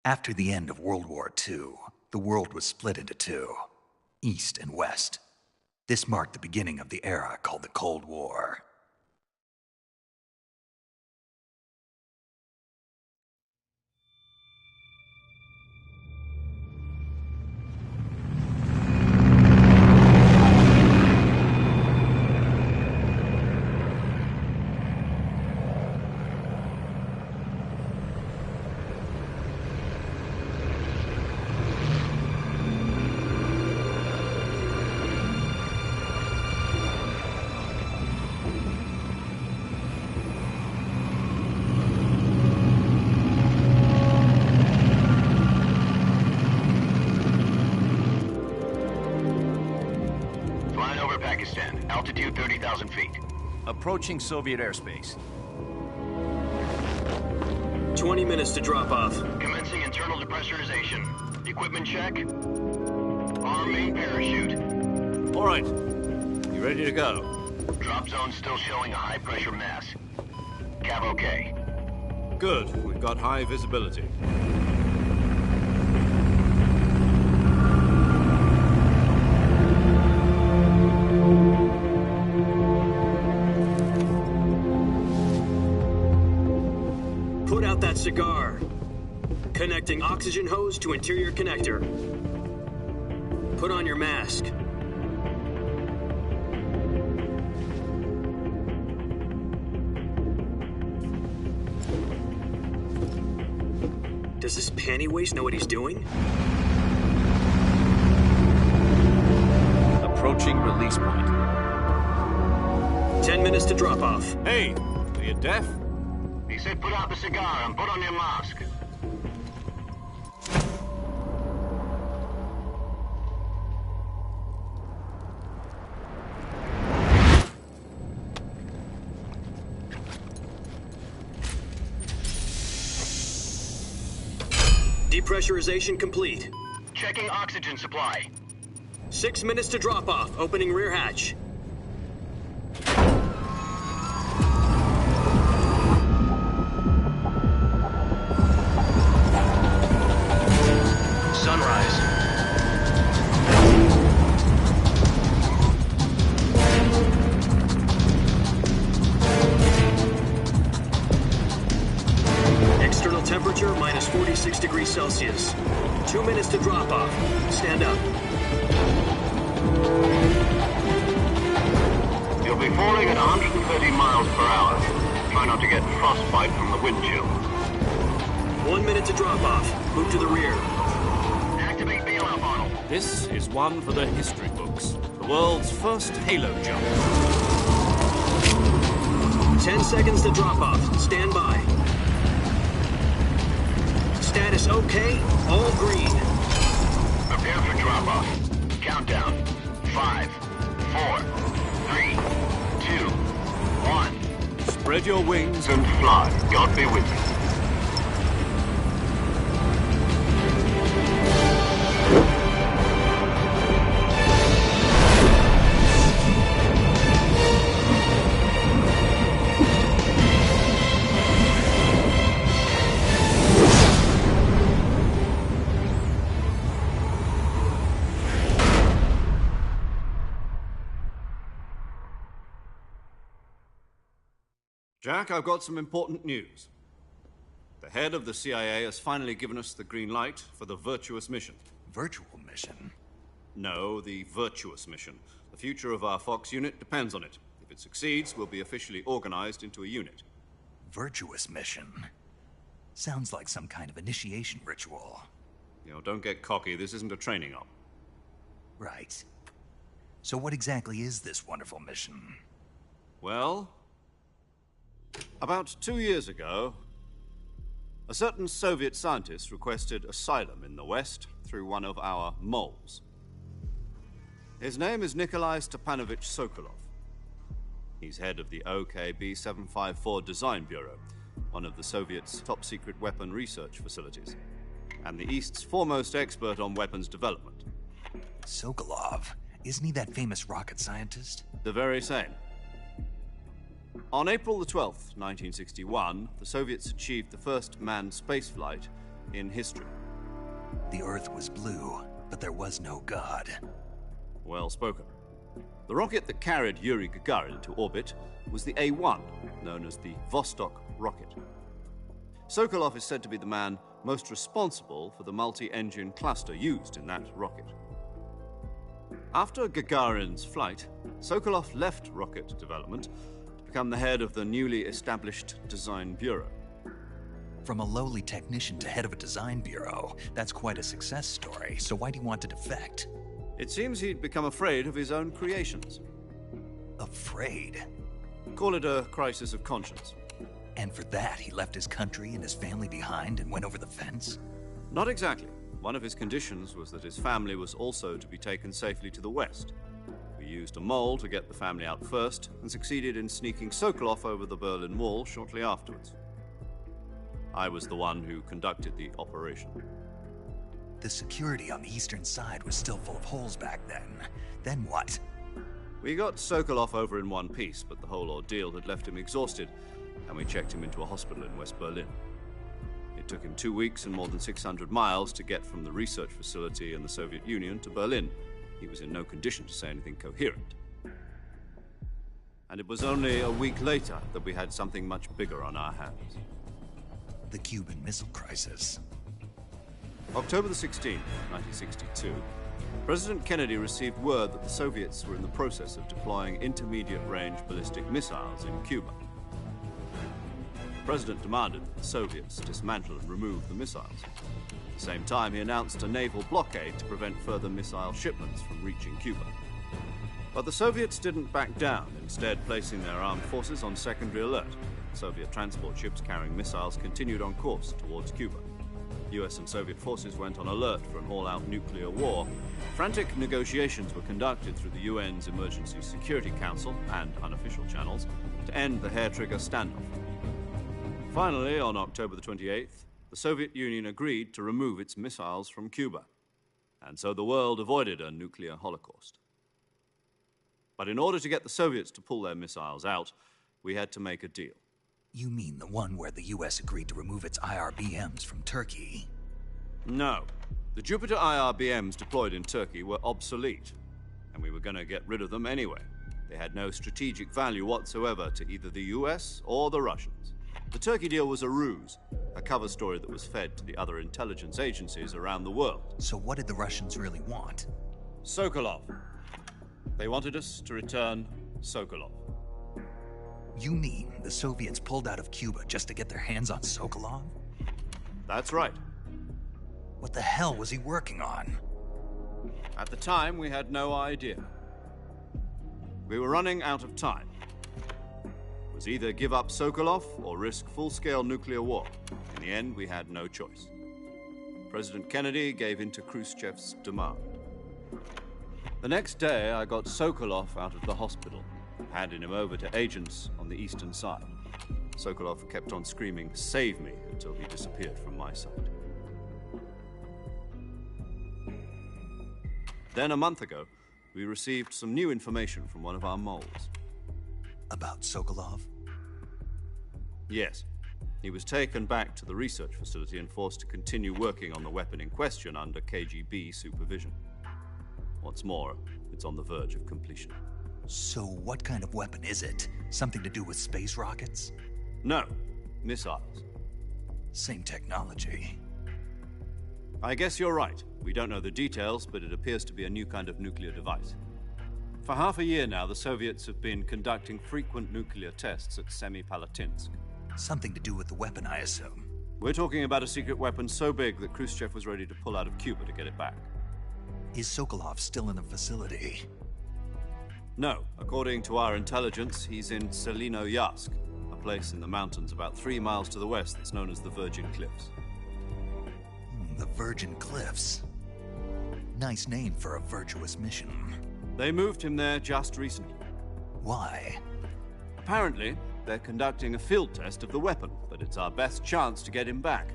After the end of World War II, the world was split into two, East and West. This marked the beginning of the era called the Cold War. Altitude 30,000 feet. Approaching Soviet airspace. 20 minutes to drop off. Commencing internal depressurization. Equipment check. Arm main parachute. All right. You ready to go? Drop zone still showing a high pressure mass. Cav okay. Good. We've got high visibility. Put out that cigar. Connecting oxygen hose to interior connector. Put on your mask. Does this panty waste know what he's doing? Approaching release point. 10 minutes to drop off. Hey, are you deaf? He said put out the cigar and put on your mask. Depressurization complete. Checking oxygen supply. 6 minutes to drop off. Opening rear hatch. Sunrise. External temperature minus 46 degrees Celsius. 2 minutes to drop off. Stand up. You'll be falling at 130 miles per hour. Try not to get frostbite from the wind chill. 1 minute to drop off. Move to the rear. Activate bailout model. This is one for the history books. The world's first halo jump. 10 seconds to drop off. Stand by. Status okay. All green. Prepare for drop-off. Countdown. 5, 4, 3, 2, 1. Spread your wings And fly. God be with you. Jack, I've got some important news. The head of the CIA has finally given us the green light for the Virtuous mission. Virtual mission? No, the Virtuous mission. The future of our Fox unit depends on it. If it succeeds, we'll be officially organized into a unit. Virtuous mission? Sounds like some kind of initiation ritual. Don't get cocky. This isn't a training op. Right. So what exactly is this wonderful mission? Well, about 2 years ago, a certain Soviet scientist requested asylum in the West through one of our moles. His name is Nikolai Stepanovich Sokolov. He's head of the OKB-754 Design Bureau, one of the Soviets' top-secret weapon research facilities, and the East's foremost expert on weapons development. Sokolov? Isn't he that famous rocket scientist? The very same. On April the 12th, 1961, the Soviets achieved the first manned spaceflight in history. The Earth was blue, but there was no God. Well spoken. The rocket that carried Yuri Gagarin to orbit was the A-1, known as the Vostok rocket. Sokolov is said to be the man most responsible for the multi-engine cluster used in that rocket. After Gagarin's flight, Sokolov left rocket development to become the head of the newly established Design Bureau. From a lowly technician to head of a design bureau, that's quite a success story. So why do you want to defect? It seems he'd become afraid of his own creations. Afraid? Call it a crisis of conscience. And for that, he left his country and his family behind and went over the fence? Not exactly. One of his conditions was that his family was also to be taken safely to the West. We used a mole to get the family out first and succeeded in sneaking Sokolov over the Berlin Wall shortly afterwards. I was the one who conducted the operation. The security on the eastern side was still full of holes back then. Then what? We got Sokolov over in one piece, but the whole ordeal had left him exhausted, and we checked him into a hospital in West Berlin. It took him 2 weeks and more than 600 miles to get from the research facility in the Soviet Union to Berlin. He was in no condition to say anything coherent. And it was only a week later that we had something much bigger on our hands. The Cuban Missile Crisis. October the 16th, 1962, President Kennedy received word that the Soviets were in the process of deploying intermediate-range ballistic missiles in Cuba. The President demanded that the Soviets dismantle and remove the missiles. At the same time, he announced a naval blockade to prevent further missile shipments from reaching Cuba. But the Soviets didn't back down, instead placing their armed forces on secondary alert. Soviet transport ships carrying missiles continued on course towards Cuba. US and Soviet forces went on alert for an all-out nuclear war. Frantic negotiations were conducted through the UN's Emergency Security Council and unofficial channels to end the hair-trigger standoff. Finally, on October the 28th, the Soviet Union agreed to remove its missiles from Cuba, and so the world avoided a nuclear holocaust. But in order to get the Soviets to pull their missiles out, we had to make a deal. You mean the one where the US agreed to remove its IRBMs from Turkey? No. The Jupiter IRBMs deployed in Turkey were obsolete, and we were going to get rid of them anyway. They had no strategic value whatsoever to either the US or the Russians. The Turkey deal was a ruse, a cover story that was fed to the other intelligence agencies around the world. So what did the Russians really want? Sokolov. They wanted us to return Sokolov. You mean the Soviets pulled out of Cuba just to get their hands on Sokolov? That's right. What the hell was he working on? At the time, we had no idea. We were running out of time. It was either give up Sokolov or risk full-scale nuclear war. In the end, we had no choice. President Kennedy gave in to Khrushchev's demand. The next day, I got Sokolov out of the hospital, handed him over to agents on the eastern side. Sokolov kept on screaming, "Save me," until he disappeared from my sight. Then, a month ago, we received some new information from one of our moles. About Sokolov? Yes. He was taken back to the research facility and forced to continue working on the weapon in question under KGB supervision. What's more, it's on the verge of completion. So what kind of weapon is it? Something to do with space rockets? No, missiles. Same technology. I guess you're right. We don't know the details, but it appears to be a new kind of nuclear device. For half a year now, the Soviets have been conducting frequent nuclear tests at Semipalatinsk. Something to do with the weapon, I assume. We're talking about a secret weapon so big that Khrushchev was ready to pull out of Cuba to get it back. Is Sokolov still in the facility? No. According to our intelligence, he's in Selino-Yarsk, a place in the mountains about 3 miles to the west that's known as the Virgin Cliffs. The Virgin Cliffs. Nice name for a virtuous mission. They moved him there just recently. Why? Apparently, they're conducting a field test of the weapon, but it's our best chance to get him back.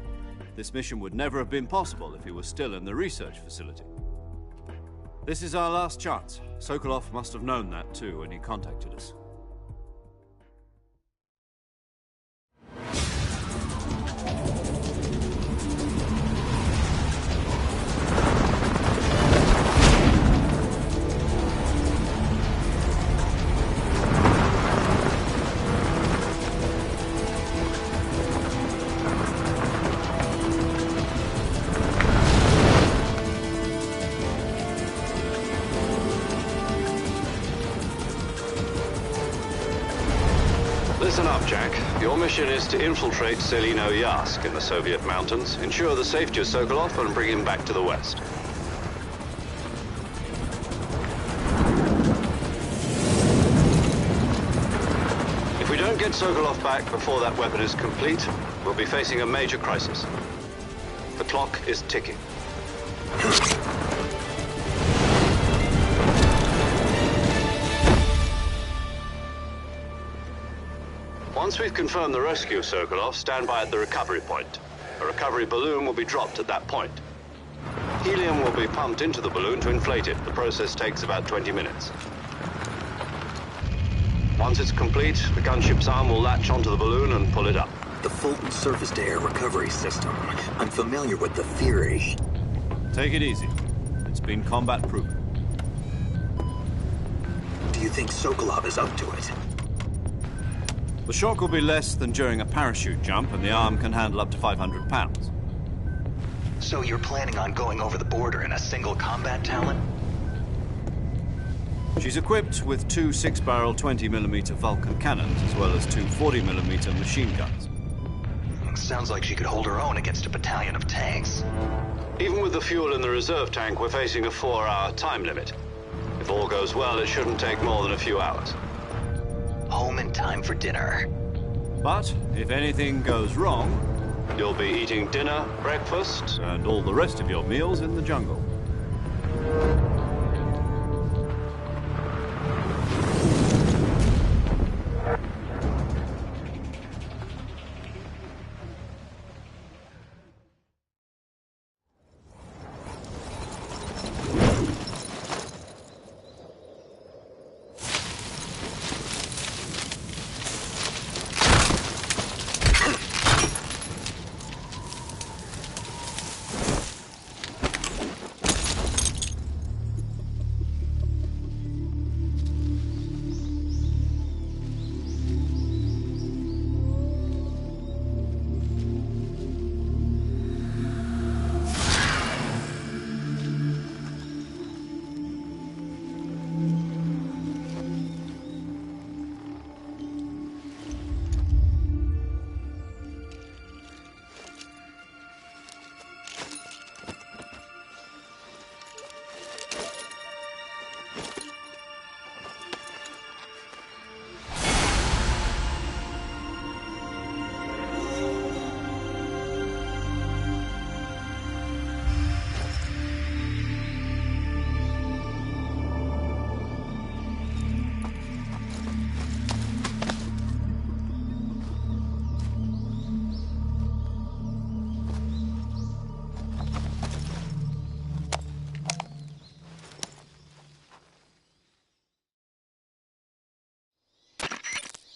This mission would never have been possible if he was still in the research facility. This is our last chance. Sokolov must have known that too when he contacted us. Listen up, Jack. Your mission is to infiltrate Selino-Yarsk in the Soviet mountains, ensure the safety of Sokolov, and bring him back to the West. If we don't get Sokolov back before that weapon is complete, we'll be facing a major crisis. The clock is ticking. Once we've confirmed the rescue of Sokolov, stand by at the recovery point. A recovery balloon will be dropped at that point. Helium will be pumped into the balloon to inflate it. The process takes about 20 minutes. Once it's complete, the gunship's arm will latch onto the balloon and pull it up. The Fulton surface-to-air recovery system. I'm familiar with the theory. Take it easy. It's been combat-proven. Do you think Sokolov is up to it? The shock will be less than during a parachute jump, and the arm can handle up to 500 pounds. So you're planning on going over the border in a single combat talon? She's equipped with 2 6-barrel 20mm Vulcan cannons, as well as 2 40mm machine guns. Sounds like she could hold her own against a battalion of tanks. Even with the fuel in the reserve tank, we're facing a 4-hour time limit. If all goes well, it shouldn't take more than a few hours. Home in time for dinner. But if anything goes wrong, You'll be eating dinner, breakfast, and all the rest of your meals in the jungle.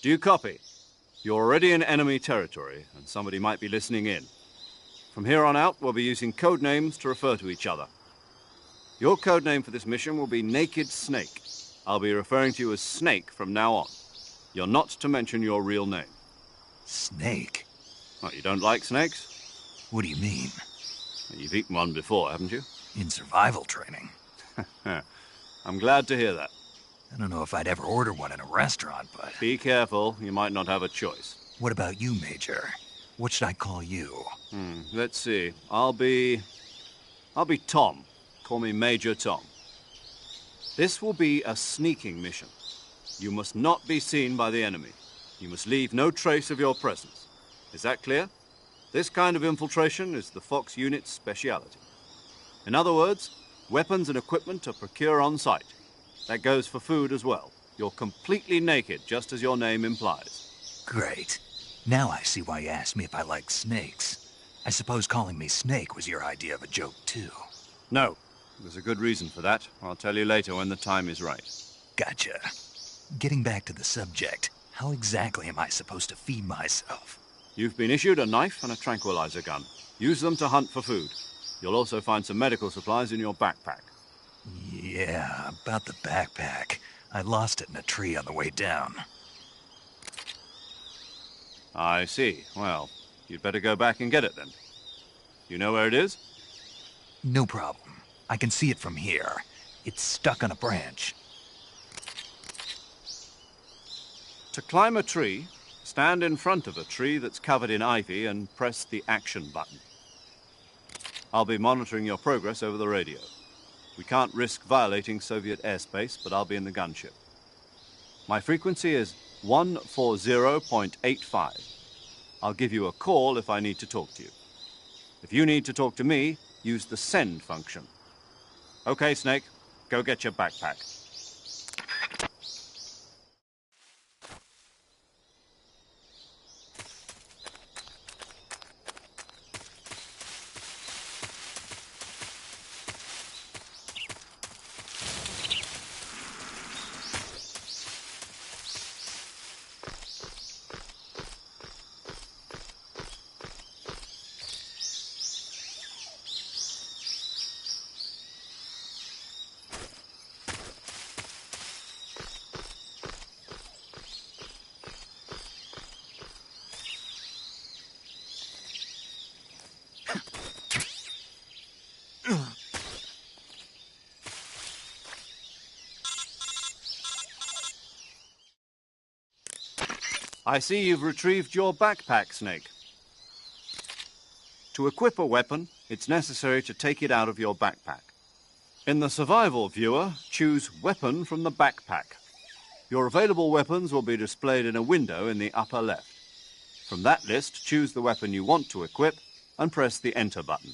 Do you copy? You're already in enemy territory, and somebody might be listening in. From here on out, we'll be using code names to refer to each other. Your code name for this mission will be Naked Snake. I'll be referring to you as Snake from now on. You're not to mention your real name. Snake? What, you don't like snakes? What do you mean? You've eaten one before, haven't you? In survival training. I'm glad to hear that. I don't know if I'd ever order one in a restaurant, but... Be careful, you might not have a choice. What about you, Major? What should I call you? Let's see. I'll be Tom. Call me Major Tom. This will be a sneaking mission. You must not be seen by the enemy. You must leave no trace of your presence. Is that clear? This kind of infiltration is the Fox unit's speciality. In other words, weapons and equipment are procured on site. That goes for food as well. You're completely naked, just as your name implies. Great. Now I see why you asked me if I like snakes. I suppose calling me Snake was your idea of a joke, too. No. There's a good reason for that. I'll tell you later when the time is right. Gotcha. Getting back to the subject, how exactly am I supposed to feed myself? You've been issued a knife and a tranquilizer gun. Use them to hunt for food. You'll also find some medical supplies in your backpack. Yeah, about the backpack. I lost it in a tree on the way down. I see. Well, you'd better go back and get it then. You know where it is? No problem. I can see it from here. It's stuck on a branch. To climb a tree, stand in front of a tree that's covered in ivy and press the action button. I'll be monitoring your progress over the radio. We can't risk violating Soviet airspace, but I'll be in the gunship. My frequency is 140.85. I'll give you a call if I need to talk to you. If you need to talk to me, use the send function. Okay, Snake, go get your backpack. I see you've retrieved your backpack, Snake. To equip a weapon, it's necessary to take it out of your backpack. In the survival viewer, choose Weapon from the backpack. Your available weapons will be displayed in a window in the upper left. From that list, choose the weapon you want to equip and press the Enter button.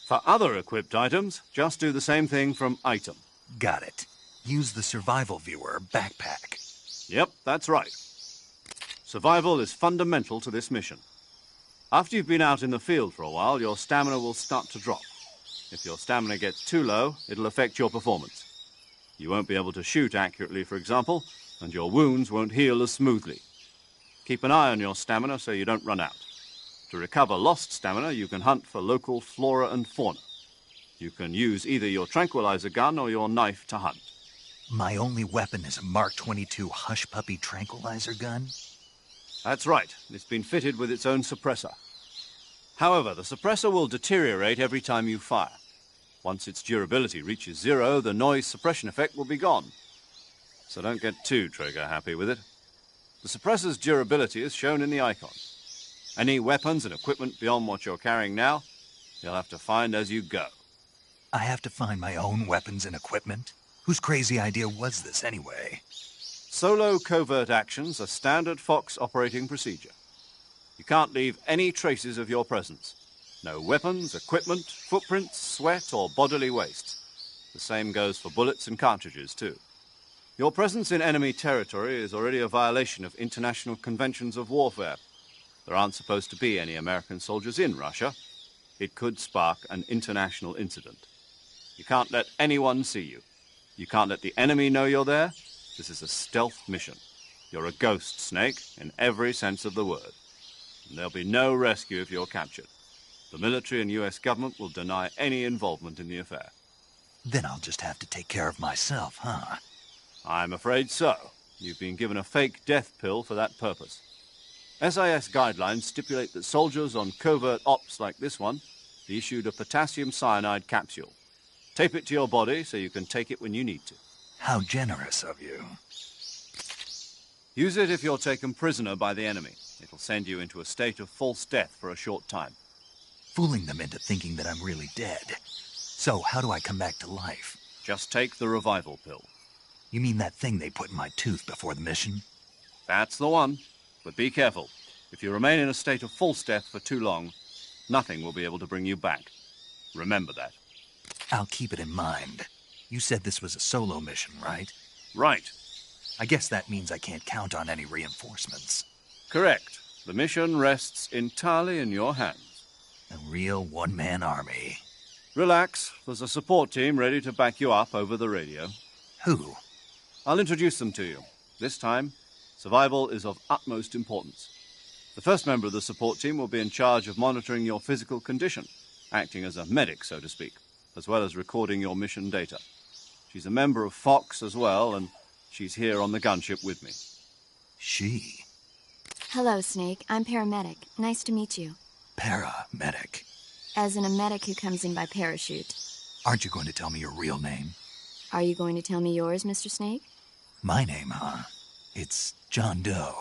For other equipped items, just do the same thing from Item. Got it. Use the survival viewer backpack. Yep, that's right. Survival is fundamental to this mission. After you've been out in the field for a while, your stamina will start to drop. If your stamina gets too low, it'll affect your performance. You won't be able to shoot accurately, for example, and your wounds won't heal as smoothly. Keep an eye on your stamina so you don't run out. To recover lost stamina, you can hunt for local flora and fauna. You can use either your tranquilizer gun or your knife to hunt. My only weapon is a Mark 22 Hush Puppy tranquilizer gun? That's right. It's been fitted with its own suppressor. However, the suppressor will deteriorate every time you fire. Once its durability reaches 0, the noise suppression effect will be gone. So don't get too trigger-happy with it. The suppressor's durability is shown in the icon. Any weapons and equipment beyond what you're carrying now, you'll have to find as you go. I have to find my own weapons and equipment? Whose crazy idea was this, anyway? Solo covert actions are standard Fox operating procedure. You can't leave any traces of your presence. No weapons, equipment, footprints, sweat, or bodily waste. The same goes for bullets and cartridges, too. Your presence in enemy territory is already a violation of international conventions of warfare. There aren't supposed to be any American soldiers in Russia. It could spark an international incident. You can't let anyone see you. You can't let the enemy know you're there. This is a stealth mission. You're a ghost, Snake, in every sense of the word. And there'll be no rescue if you're captured. The military and US government will deny any involvement in the affair. Then I'll just have to take care of myself, huh? I'm afraid so. You've been given a fake death pill for that purpose. SIS guidelines stipulate that soldiers on covert ops like this one be issued a potassium cyanide capsule. Tape it to your body so you can take it when you need to. How generous of you. Use it if you're taken prisoner by the enemy. It'll send you into a state of false death for a short time. Fooling them into thinking that I'm really dead. So, how do I come back to life? Just take the revival pill. You mean that thing they put in my tooth before the mission? That's the one. But be careful. If you remain in a state of false death for too long, nothing will be able to bring you back. Remember that. I'll keep it in mind. You said this was a solo mission, right? Right. I guess that means I can't count on any reinforcements. Correct. The mission rests entirely in your hands. A real one-man army. Relax. There's a support team ready to back you up over the radio. Who? I'll introduce them to you. This time, survival is of utmost importance. The first member of the support team will be in charge of monitoring your physical condition, acting as a medic, so to speak, as well as recording your mission data. She's a member of Fox as well, and she's here on the gunship with me. She? Hello, Snake. I'm paramedic. Nice to meet you. Paramedic. As in a medic who comes in by parachute. Aren't you going to tell me your real name? Are you going to tell me yours, Mr. Snake? My name, huh? It's John Doe.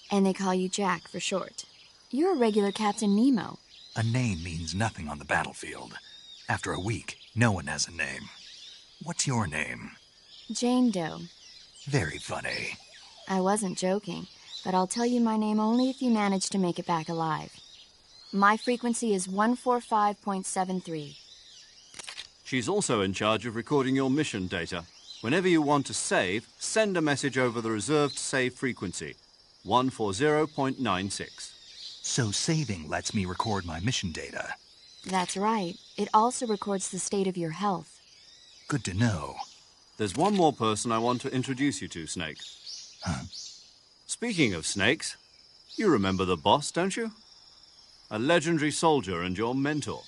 And they call you Jack for short. You're a regular Captain Nemo. A name means nothing on the battlefield. After a week, no one has a name. What's your name? Jane Doe. Very funny. I wasn't joking, but I'll tell you my name only if you manage to make it back alive. My frequency is 145.73. She's also in charge of recording your mission data. Whenever you want to save, send a message over the reserved save frequency, 140.96. So saving lets me record my mission data. That's right. It also records the state of your health. Good to know. There's one more person I want to introduce you to, Snake. Huh? Speaking of snakes, you remember the boss, don't you? A legendary soldier and your mentor.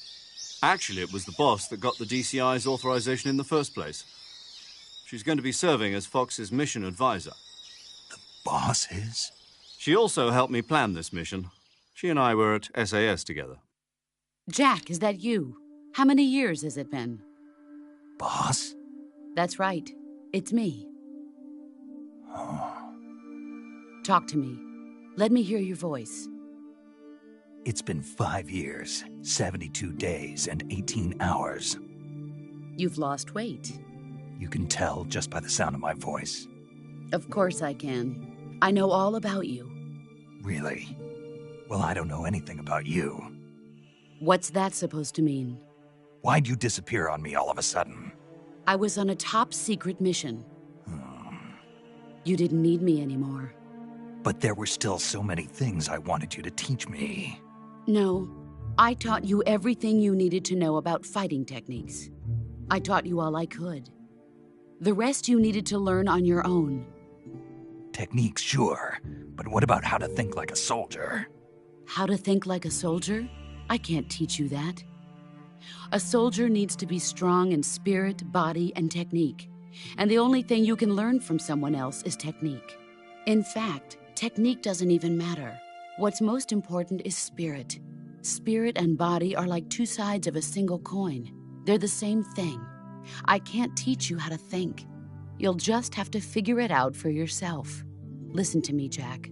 Actually, it was the boss that got the DCI's authorization in the first place. She's going to be serving as Fox's mission advisor. The boss is? She also helped me plan this mission. She and I were at SAS together. Jack, is that you? How many years has it been? Boss? That's right. It's me. Oh. Talk to me. Let me hear your voice. It's been 5 years, 72 days, and 18 hours. You've lost weight. You can tell just by the sound of my voice. Of course I can. I know all about you. Really? Well, I don't know anything about you. What's that supposed to mean? Why'd you disappear on me all of a sudden? I was on a top-secret mission. You didn't need me anymore. But there were still so many things I wanted you to teach me. No, I taught you everything you needed to know about fighting techniques. I taught you all I could. The rest you needed to learn on your own. Techniques, sure. But what about how to think like a soldier? How to think like a soldier? I can't teach you that. A soldier needs to be strong in spirit, body, and technique. And the only thing you can learn from someone else is technique. In fact, technique doesn't even matter. What's most important is spirit. Spirit and body are like two sides of a single coin. They're the same thing. I can't teach you how to think. You'll just have to figure it out for yourself. Listen to me, Jack.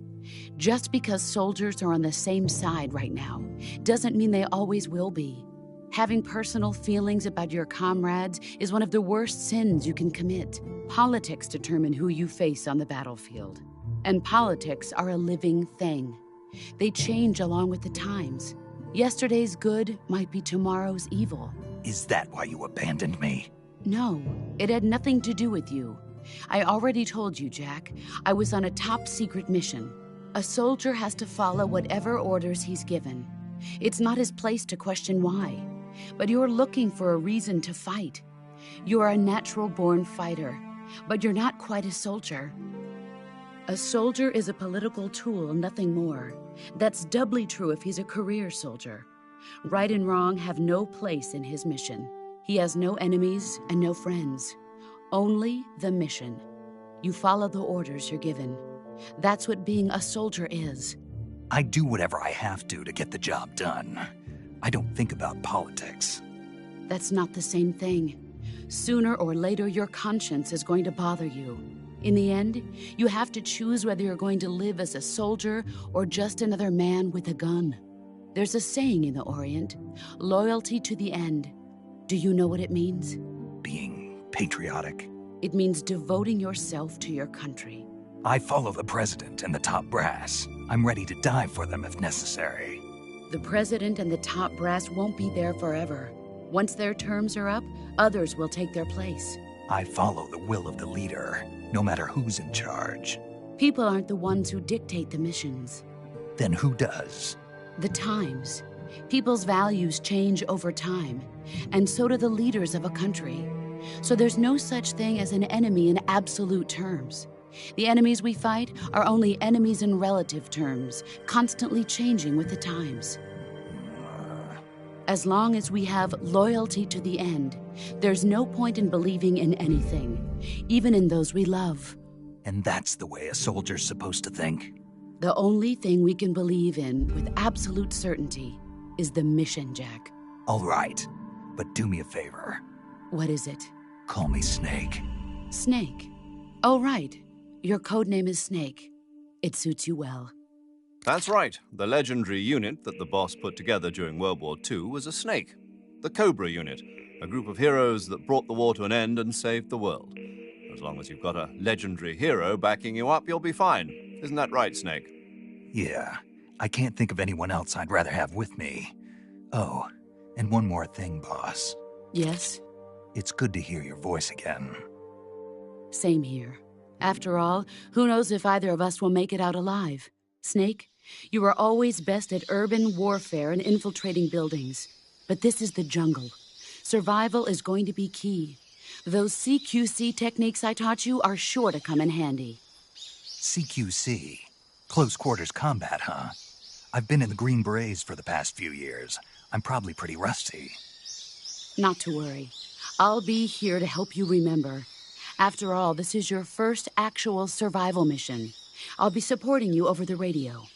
Just because soldiers are on the same side right now doesn't mean they always will be. Having personal feelings about your comrades is one of the worst sins you can commit. Politics determine who you face on the battlefield. And politics are a living thing. They change along with the times. Yesterday's good might be tomorrow's evil. Is that why you abandoned me? No, it had nothing to do with you. I already told you, Jack. I was on a top-secret mission. A soldier has to follow whatever orders he's given. It's not his place to question why. But you're looking for a reason to fight. You're a natural-born fighter, but you're not quite a soldier. A soldier is a political tool, nothing more. That's doubly true if he's a career soldier. Right and wrong have no place in his mission. He has no enemies and no friends. Only the mission. You follow the orders you're given. That's what being a soldier is. I do whatever I have to get the job done. I don't think about politics. That's not the same thing. Sooner or later, your conscience is going to bother you. In the end, you have to choose whether you're going to live as a soldier or just another man with a gun. There's a saying in the Orient, loyalty to the end. Do you know what it means? Being patriotic. It means devoting yourself to your country. I follow the president and the top brass. I'm ready to die for them if necessary. The president and the top brass won't be there forever. Once their terms are up, others will take their place. I follow the will of the leader, no matter who's in charge. People aren't the ones who dictate the missions. Then who does? The times. People's values change over time, and so do the leaders of a country. So there's no such thing as an enemy in absolute terms. The enemies we fight are only enemies in relative terms, constantly changing with the times. As long as we have loyalty to the end, there's no point in believing in anything, even in those we love. And that's the way a soldier's supposed to think? The only thing we can believe in with absolute certainty is the mission, Jack. All right, but do me a favor. What is it? Call me Snake. Snake? Oh, right. Your codename is Snake. It suits you well. That's right. The legendary unit that the boss put together during World War II was a snake. The Cobra unit, a group of heroes that brought the war to an end and saved the world. As long as you've got a legendary hero backing you up, you'll be fine. Isn't that right, Snake? Yeah, I can't think of anyone else I'd rather have with me. Oh, and one more thing, boss. Yes? It's good to hear your voice again. Same here. After all, who knows if either of us will make it out alive? Snake, you are always best at urban warfare and infiltrating buildings. But this is the jungle. Survival is going to be key. Those CQC techniques I taught you are sure to come in handy. CQC? Close quarters combat, huh? I've been in the Green Berets for the past few years. I'm probably pretty rusty. Not to worry. I'll be here to help you remember. After all, this is your first actual survival mission. I'll be supporting you over the radio.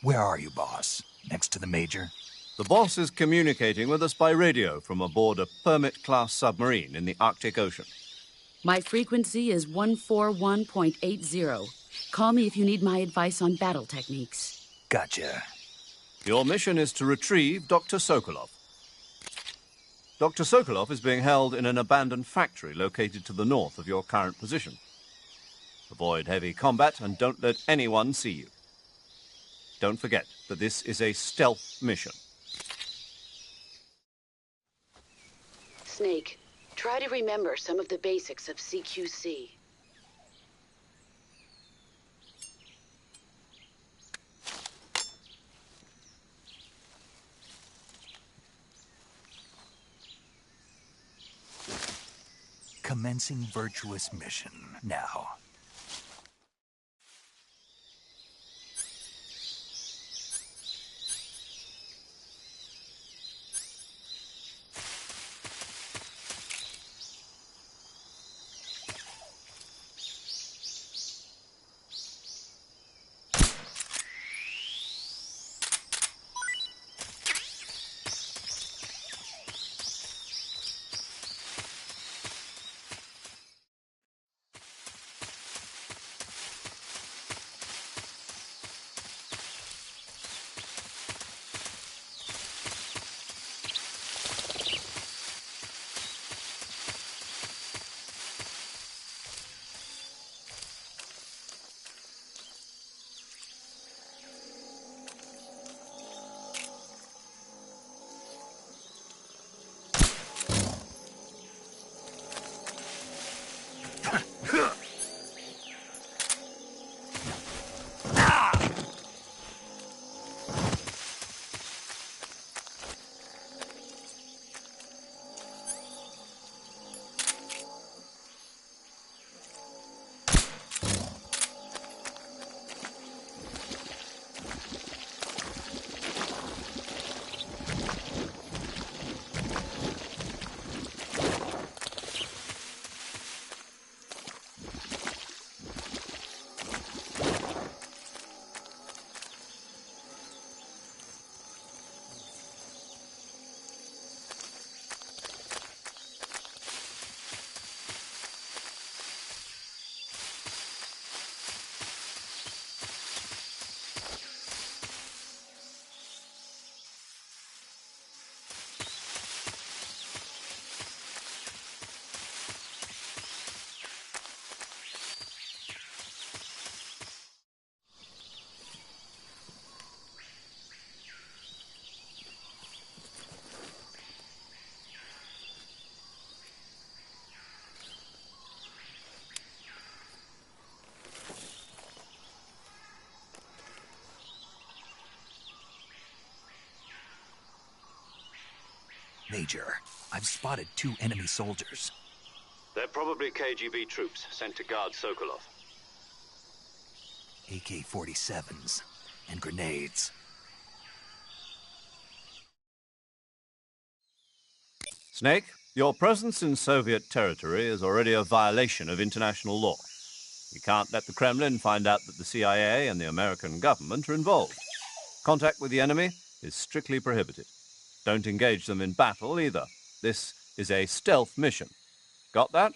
Where are you, boss? Next to the Major? The boss is communicating with us by radio from aboard a Permit-class submarine in the Arctic Ocean. My frequency is 141.80. Call me if you need my advice on battle techniques. Gotcha. Your mission is to retrieve Dr. Sokolov. Dr. Sokolov is being held in an abandoned factory located to the north of your current position. Avoid heavy combat and don't let anyone see you. Don't forget that this is a stealth mission. Snake, try to remember some of the basics of CQC. Commencing virtuous mission now. Major, I've spotted 2 enemy soldiers. They're probably KGB troops sent to guard Sokolov. AK-47s and grenades. Snake, your presence in Soviet territory is already a violation of international law. You can't let the Kremlin find out that the CIA and the American government are involved. Contact with the enemy is strictly prohibited. Don't engage them in battle either. This is a stealth mission. Got that?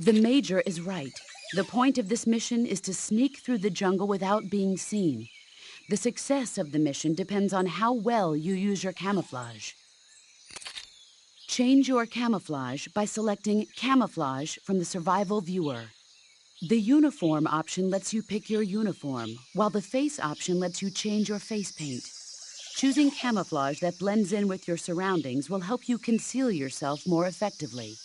The Major is right. The point of this mission is to sneak through the jungle without being seen. The success of the mission depends on how well you use your camouflage. Change your camouflage by selecting Camouflage from the Survival Viewer. The Uniform option lets you pick your uniform, while the Face option lets you change your face paint. Choosing camouflage that blends in with your surroundings will help you conceal yourself more effectively.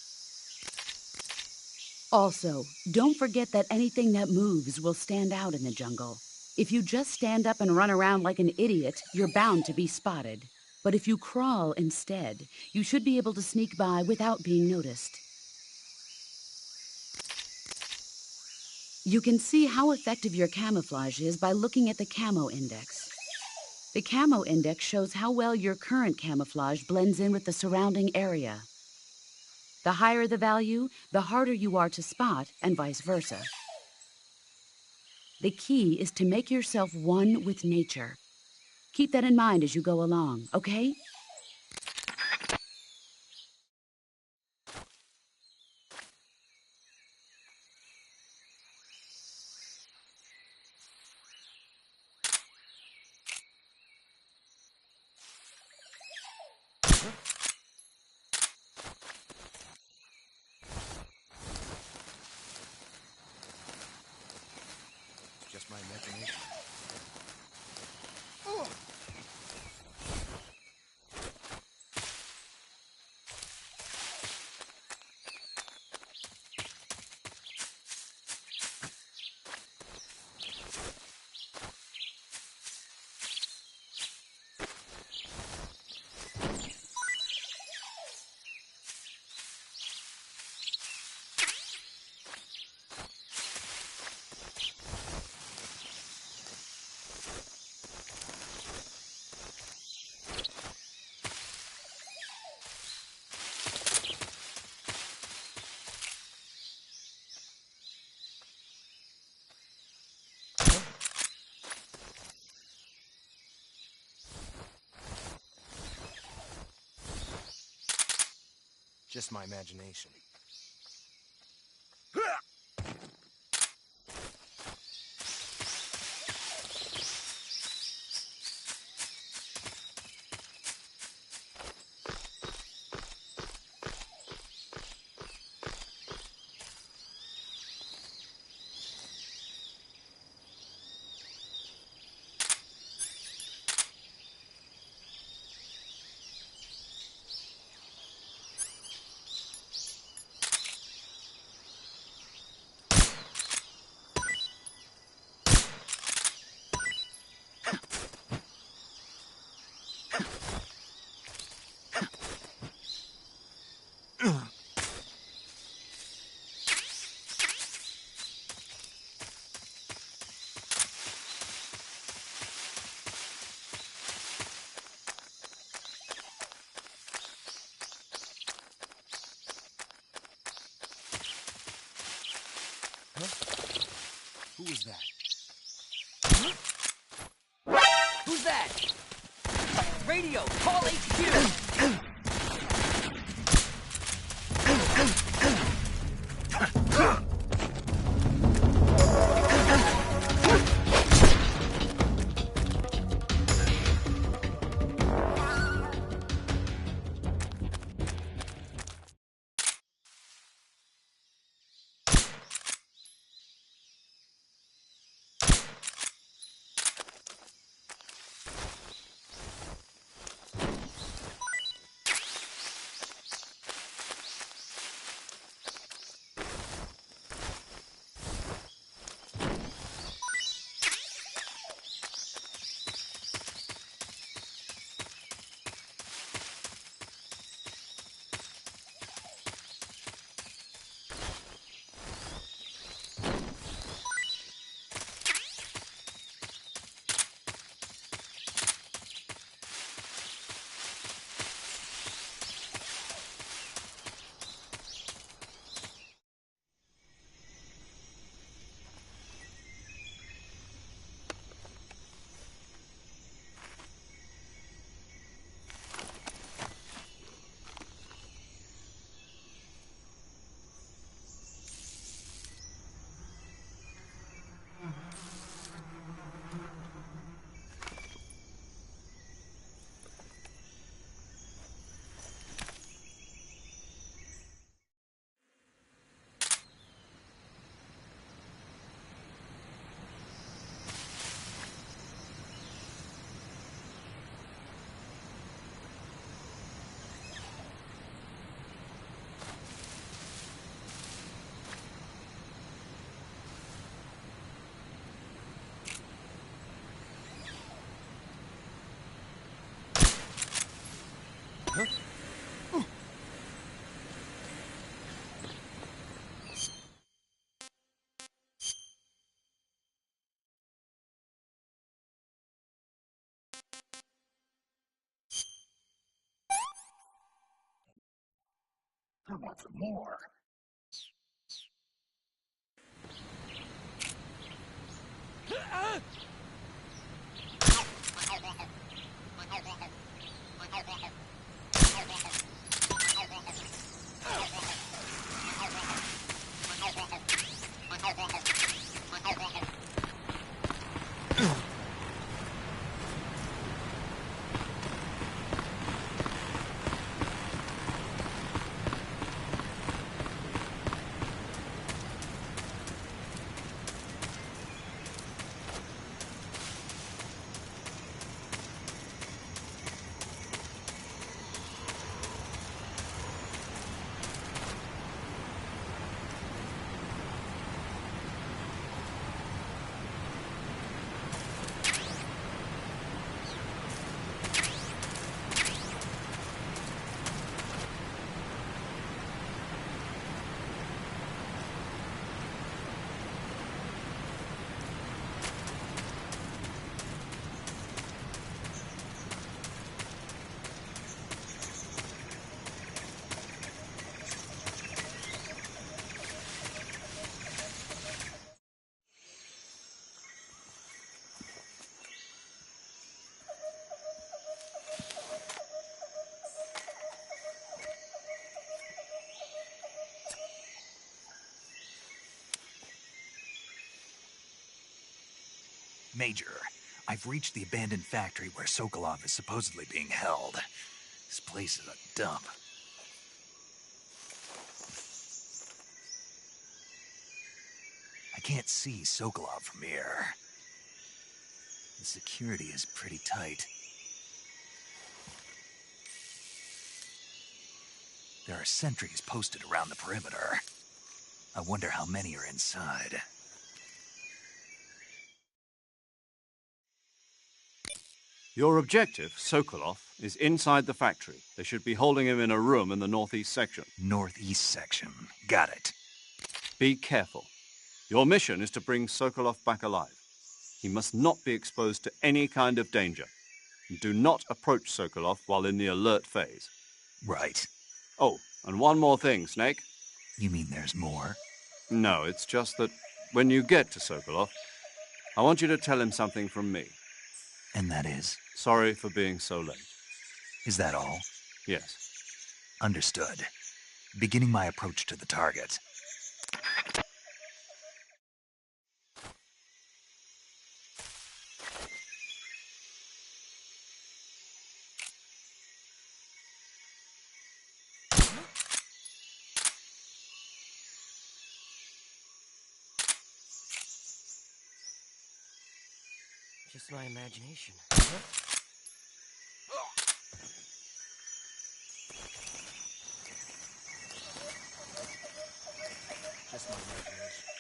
Also, don't forget that anything that moves will stand out in the jungle. If you just stand up and run around like an idiot, you're bound to be spotted. But if you crawl instead, you should be able to sneak by without being noticed. You can see how effective your camouflage is by looking at the Camo Index. The Camo Index shows how well your current camouflage blends in with the surrounding area. The higher the value, the harder you are to spot, and vice versa. The key is to make yourself one with nature. Keep that in mind as you go along, okay? Just my imagination. Just my imagination. Who was that? Huh? Who's that? Radio, call HQ! I want some more. Major, I've reached the abandoned factory where Sokolov is supposedly being held. This place is a dump. I can't see Sokolov from here. The security is pretty tight. There are sentries posted around the perimeter. I wonder how many are inside. Your objective, Sokolov, is inside the factory. They should be holding him in a room in the northeast section. Northeast section. Got it. Be careful. Your mission is to bring Sokolov back alive. He must not be exposed to any kind of danger. Do not approach Sokolov while in the alert phase. Right. Oh, and one more thing, Snake. You mean there's more? No, it's just that when you get to Sokolov, I want you to tell him something from me. And that is? Sorry for being so late. Is that all? Yes. Understood. Beginning my approach to the target. Just my imagination. Just my imagination.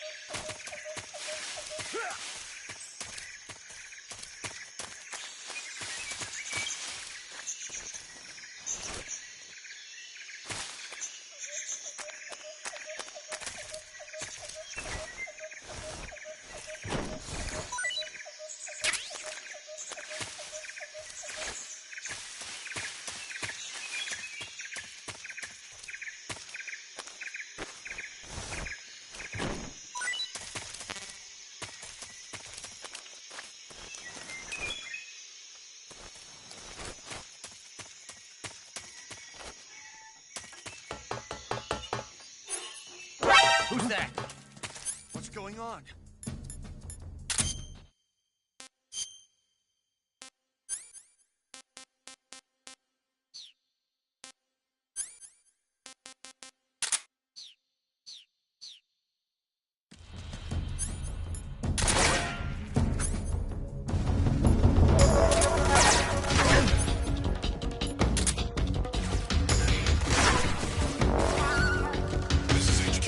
Who's that? What's going on? This is HQ.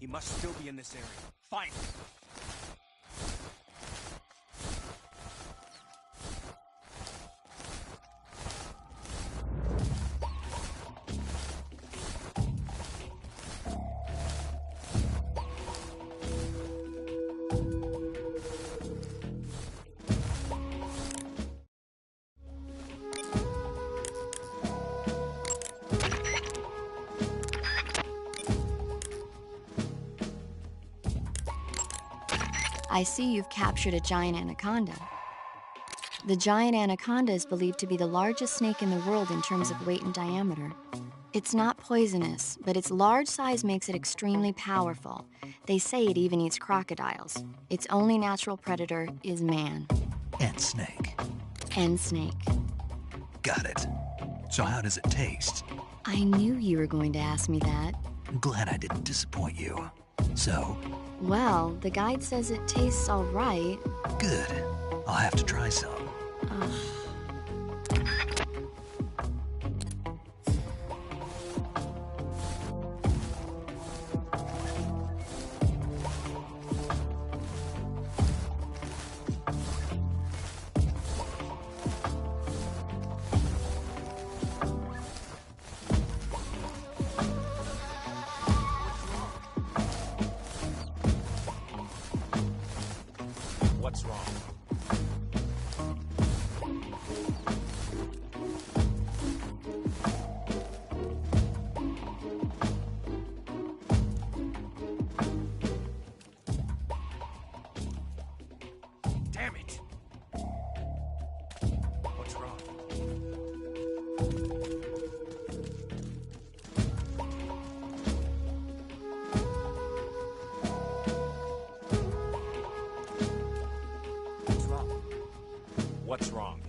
He must still be in this area. Find him! I see you've captured a giant anaconda. The giant anaconda is believed to be the largest snake in the world in terms of weight and diameter. It's not poisonous, but its large size makes it extremely powerful. They say it even eats crocodiles. Its only natural predator is man. And snake. And snake. Got it. So how does it taste? I knew you were going to ask me that. I'm glad I didn't disappoint you. So? Well, the guide says it tastes all right. Good. I'll have to try some. What's wrong? Damn it! What's wrong? What's wrong?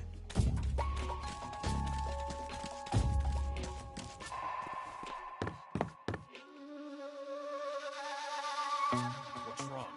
What's wrong?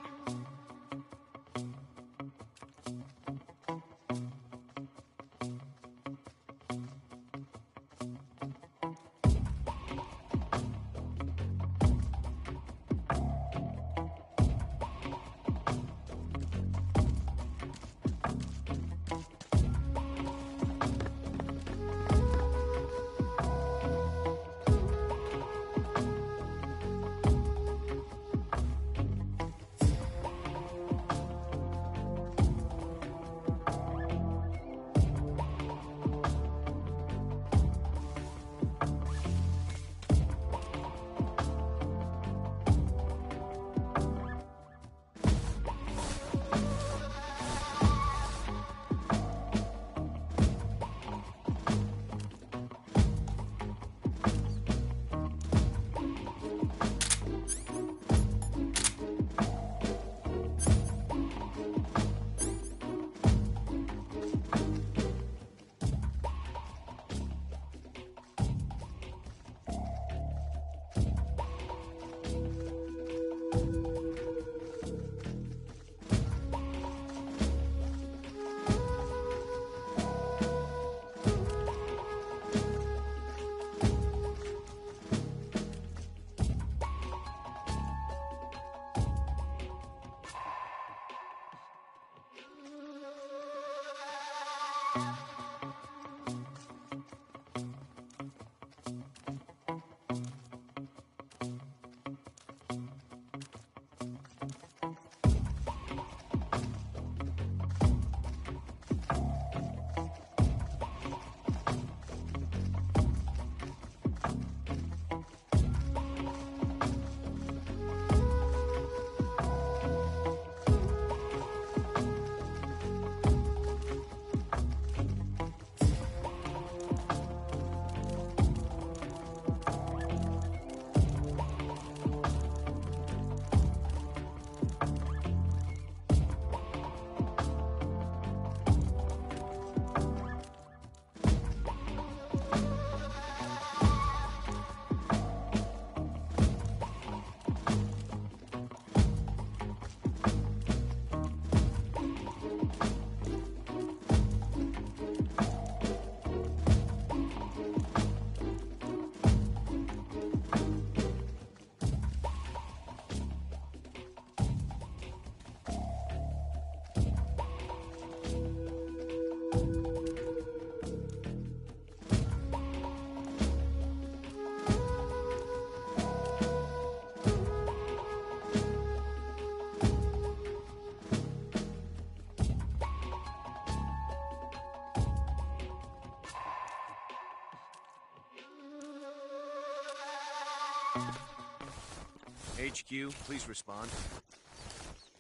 HQ, please respond.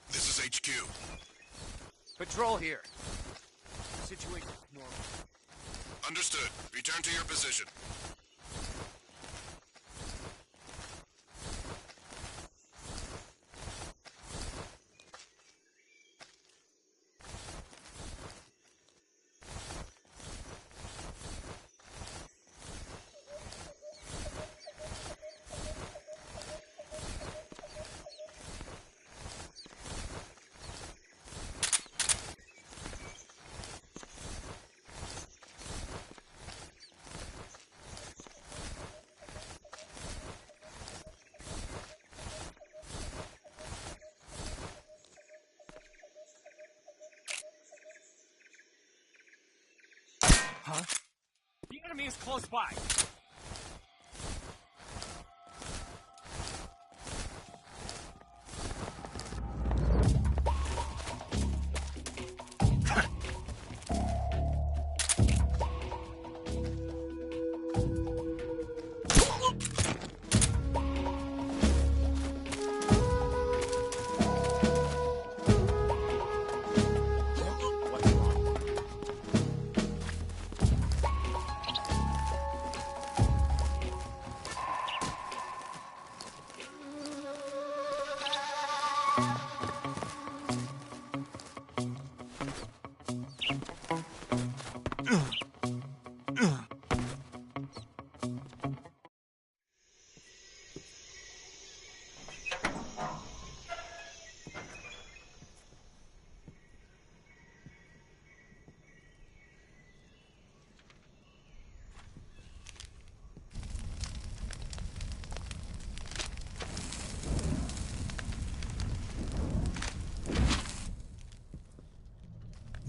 This is HQ. Patrol here. Situation normal. Understood. Return to your position. Huh? The enemy is close by.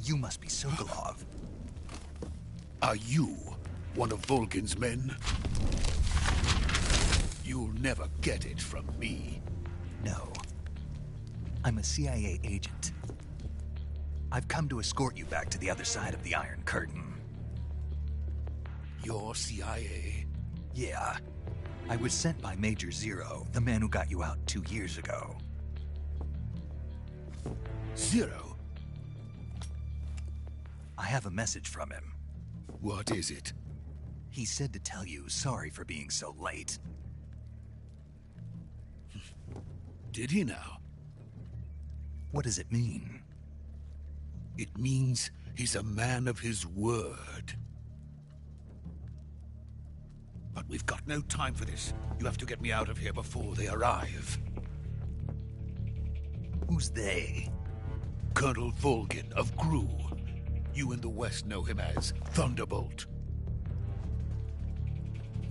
You must be Sokolov. Are you one of Volgin's men? You'll never get it from me. No. I'm a CIA agent. I've come to escort you back to the other side of the Iron Curtain. You're CIA? Yeah. I was sent by Major Zero, the man who got you out 2 years ago. Zero? I have a message from him. What is it? He said to tell you sorry for being so late. Did he now? What does it mean? It means he's a man of his word. But we've got no time for this. You have to get me out of here before they arrive. Who's they? Colonel Volgin of GRU. You in the West know him as Thunderbolt.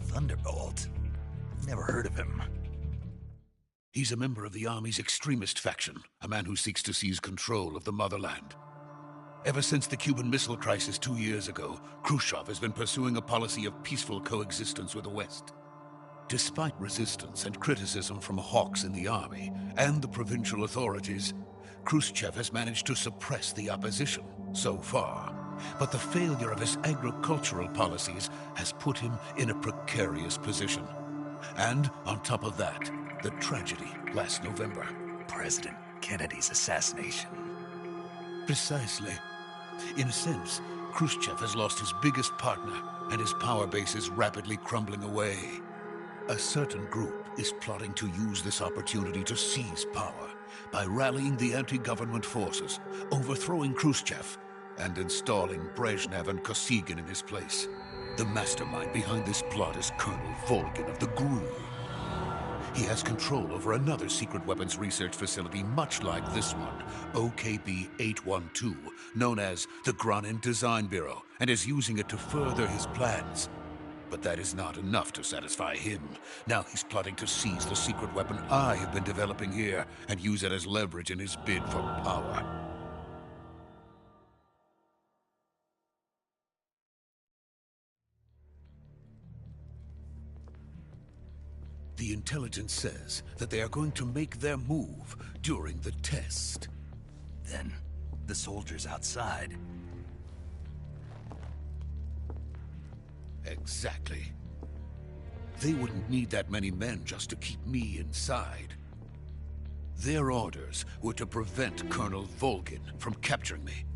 Thunderbolt? Never heard of him. He's a member of the Army's extremist faction, a man who seeks to seize control of the motherland. Ever since the Cuban Missile Crisis 2 years ago, Khrushchev has been pursuing a policy of peaceful coexistence with the West. Despite resistance and criticism from hawks in the army and the provincial authorities, Khrushchev has managed to suppress the opposition so far. But the failure of his agricultural policies has put him in a precarious position. And on top of that, the tragedy last November. President Kennedy's assassination. Precisely. In a sense, Khrushchev has lost his biggest partner, and his power base is rapidly crumbling away. A certain group is plotting to use this opportunity to seize power by rallying the anti-government forces, overthrowing Khrushchev, and installing Brezhnev and Kosygin in his place. The mastermind behind this plot is Colonel Volgin of the GRU. He has control over another secret weapons research facility much like this one, OKB-812, known as the Granin Design Bureau, and is using it to further his plans. But that is not enough to satisfy him. Now he's plotting to seize the secret weapon I have been developing here and use it as leverage in his bid for power. The intelligence says that they are going to make their move during the test. Then, the soldiers outside. Exactly. They wouldn't need that many men just to keep me inside. Their orders were to prevent Colonel Volgin from capturing me.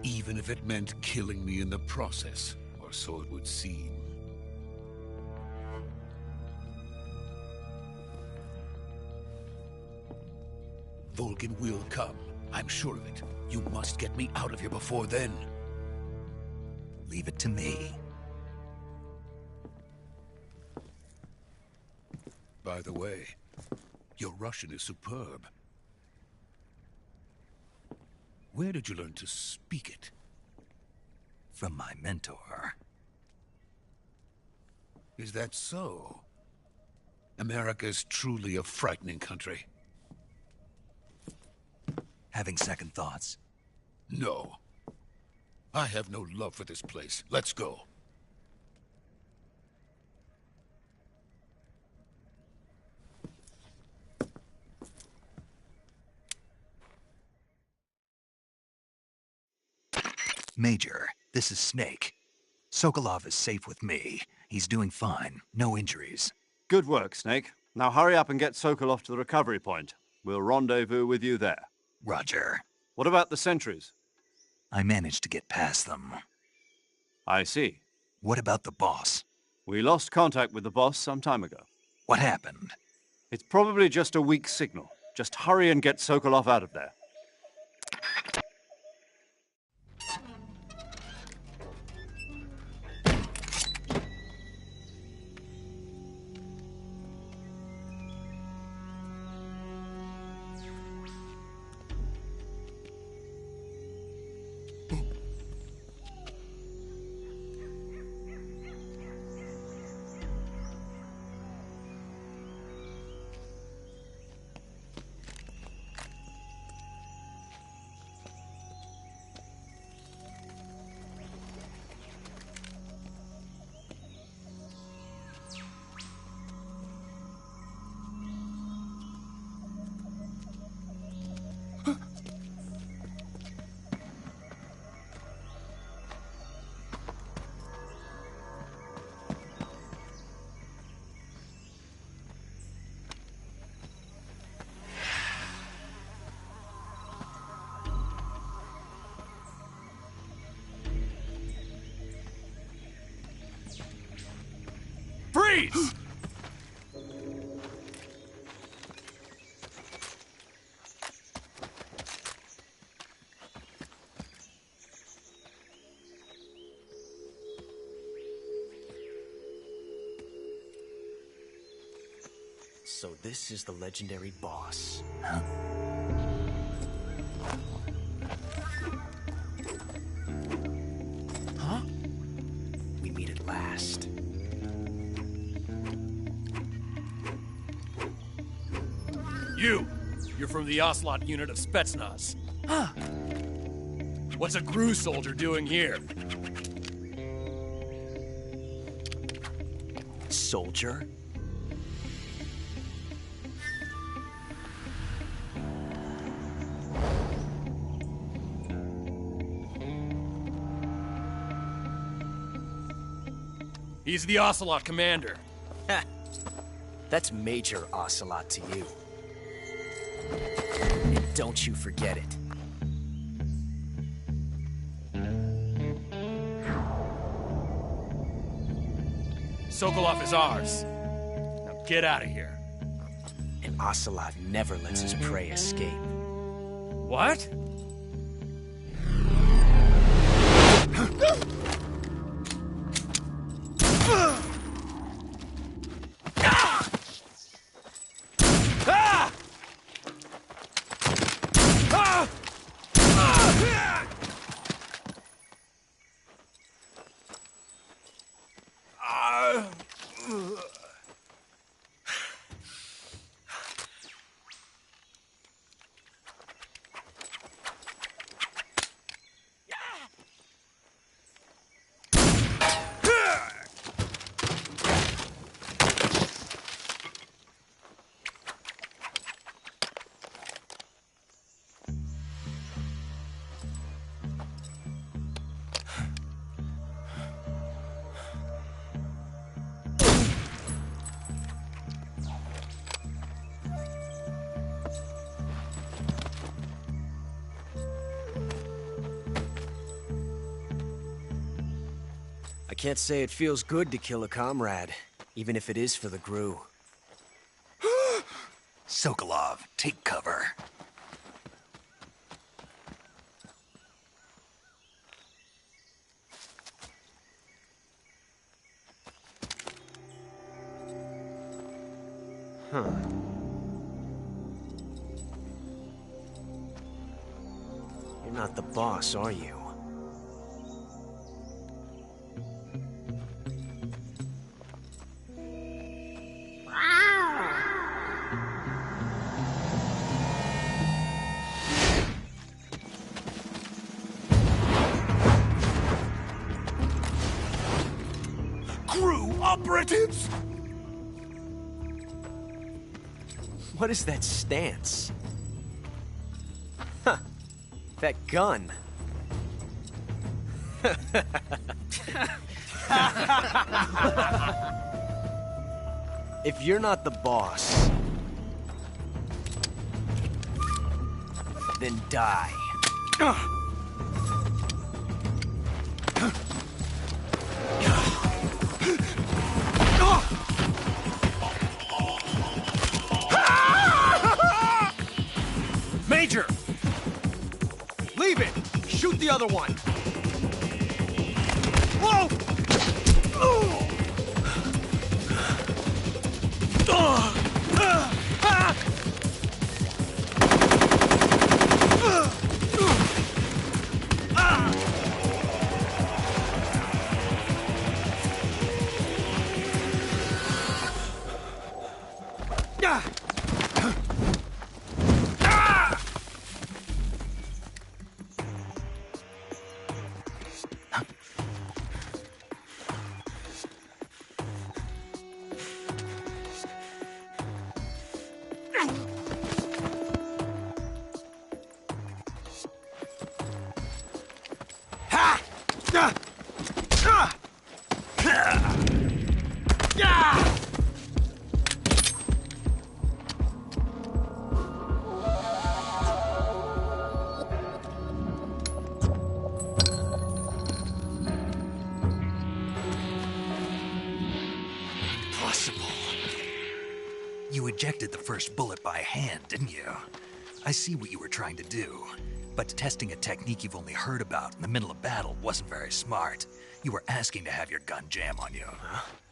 Even if it meant killing me in the process, or so it would seem. Volgin will come. I'm sure of it. You must get me out of here before then. Leave it to me. By the way, your Russian is superb. Where did you learn to speak it? From my mentor. Is that so? America is truly a frightening country. Having second thoughts? No. I have no love for this place. Let's go. Major, this is Snake. Sokolov is safe with me. He's doing fine. No injuries. Good work, Snake. Now hurry up and get Sokolov to the recovery point. We'll rendezvous with you there. Roger. What about the sentries? I managed to get past them. I see. What about the boss? We lost contact with the boss some time ago. What happened? It's probably just a weak signal. Just hurry and get Sokolov out of there. Freeze! So this is the legendary boss. Huh? Huh? We meet at last. You're from the Ocelot unit of Spetsnaz. Huh. What's a GRU soldier doing here? Soldier? He's the Ocelot commander. Ha! That's Major Ocelot to you. And don't you forget it. Sokolov is ours. Now get out of here. And Ocelot never lets his prey escape. What? I can't say it feels good to kill a comrade, even if it is for the GRU. Sokolov, take cover. Huh. You're not the boss, are you? GRU operatives! What is that stance? Huh. That gun. If you're not the boss, then die. Major! Leave it! Shoot the other one! Whoa! You ejected the first bullet by hand, didn't you? I see what you were trying to do. But testing a technique you've only heard about in the middle of battle wasn't very smart. You were asking to have your gun jam on you.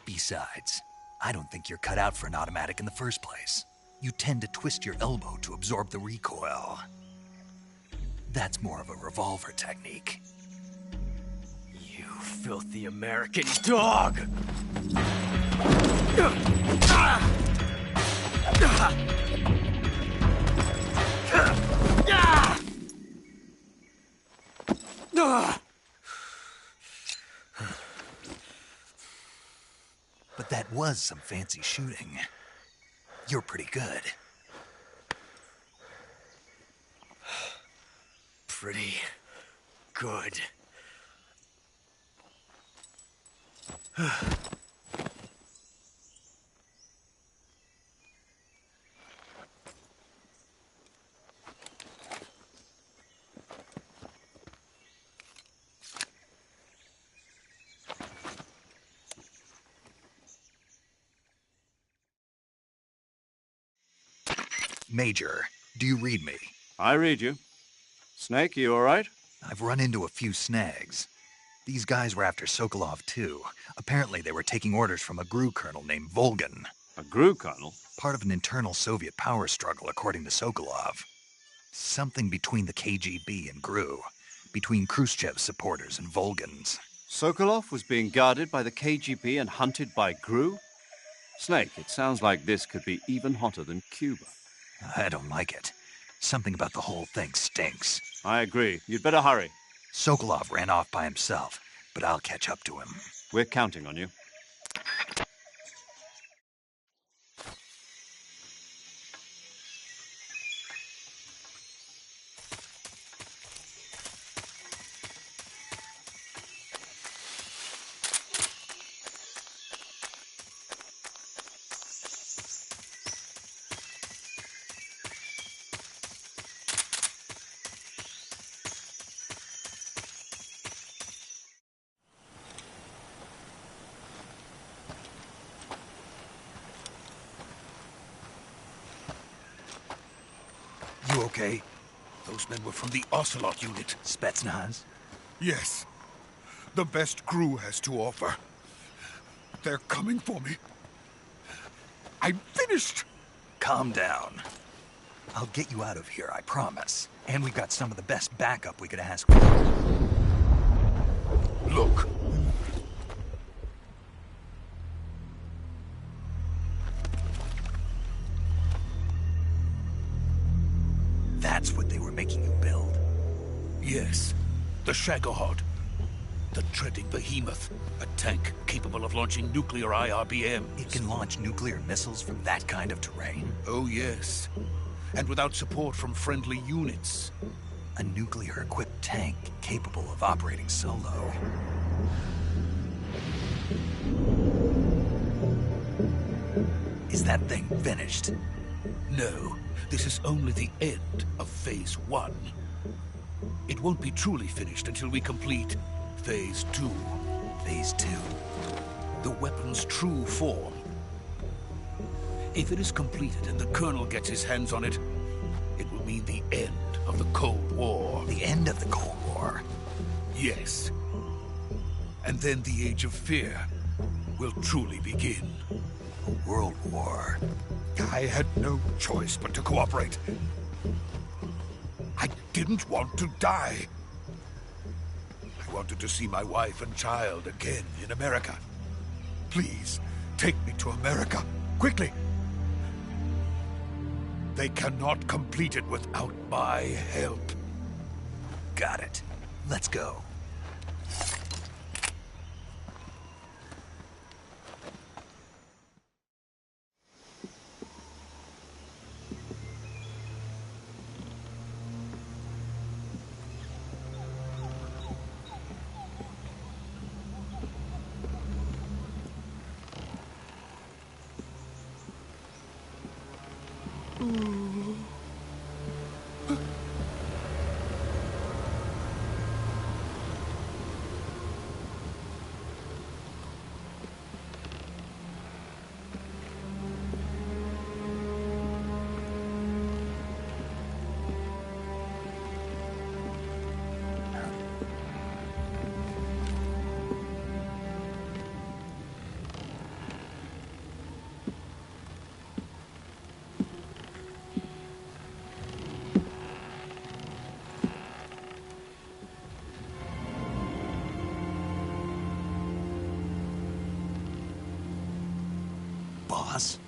Besides, I don't think you're cut out for an automatic in the first place. You tend to twist your elbow to absorb the recoil. That's more of a revolver technique. You filthy American dog! But that was some fancy shooting. You're pretty good. Pretty good. Major, do you read me? I read you. Snake, you all right? I've run into a few snags. These guys were after Sokolov, too. Apparently they were taking orders from a GRU colonel named Volgin. A GRU colonel? Part of an internal Soviet power struggle, according to Sokolov. Something between the KGB and GRU. Between Khrushchev's supporters and Volgin's. Sokolov was being guarded by the KGB and hunted by GRU? Snake, it sounds like this could be even hotter than Cuba. I don't like it. Something about the whole thing stinks. I agree. You'd better hurry. Sokolov ran off by himself, but I'll catch up to him. We're counting on you. okay? Those men were from the Ocelot unit. Spetsnaz? Yes. The best GRU has to offer. They're coming for me. I'm finished! Calm down. I'll get you out of here, I promise. And we've got some of the best backup we could ask for. Look. That's what they were making you build? Yes. The Shagohod. The treading behemoth. A tank capable of launching nuclear IRBMs. It can launch nuclear missiles from that kind of terrain? Oh, yes. And without support from friendly units. A nuclear-equipped tank capable of operating solo. Is that thing finished? No. This is only the end of Phase 1. It won't be truly finished until we complete Phase 2. Phase 2? The weapon's true form. If it is completed and the Colonel gets his hands on it, it will mean the end of the Cold War. The end of the Cold War? Yes. And then the Age of Fear will truly begin. A world war. I had no choice but to cooperate. I didn't want to die. I wanted to see my wife and child again in America. Please, take me to America, quickly. They cannot complete it without my help. Got it. Let's go. Boss?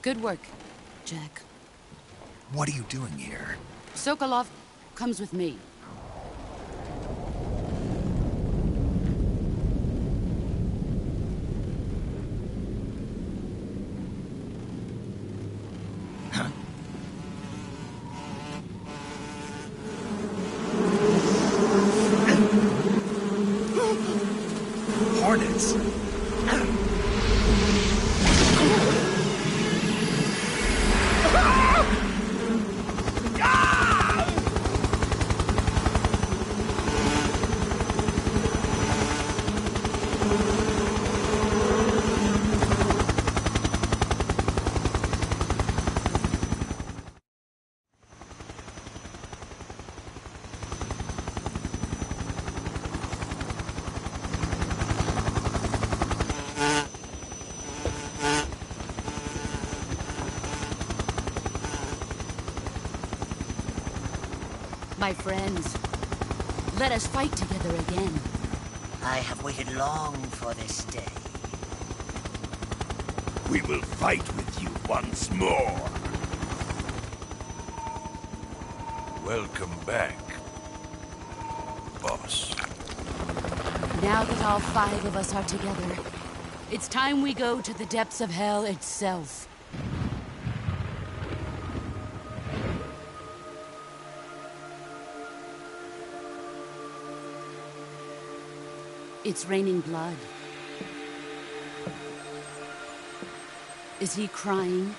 Good work, Jack. What are you doing here? Sokolov comes with me. Hornets! My friends, let us fight together again. I have waited long for this day. We will fight with you once more. Welcome back, boss. Now that all 5 of us are together, it's time we go to the depths of hell itself. It's raining blood. Is he crying?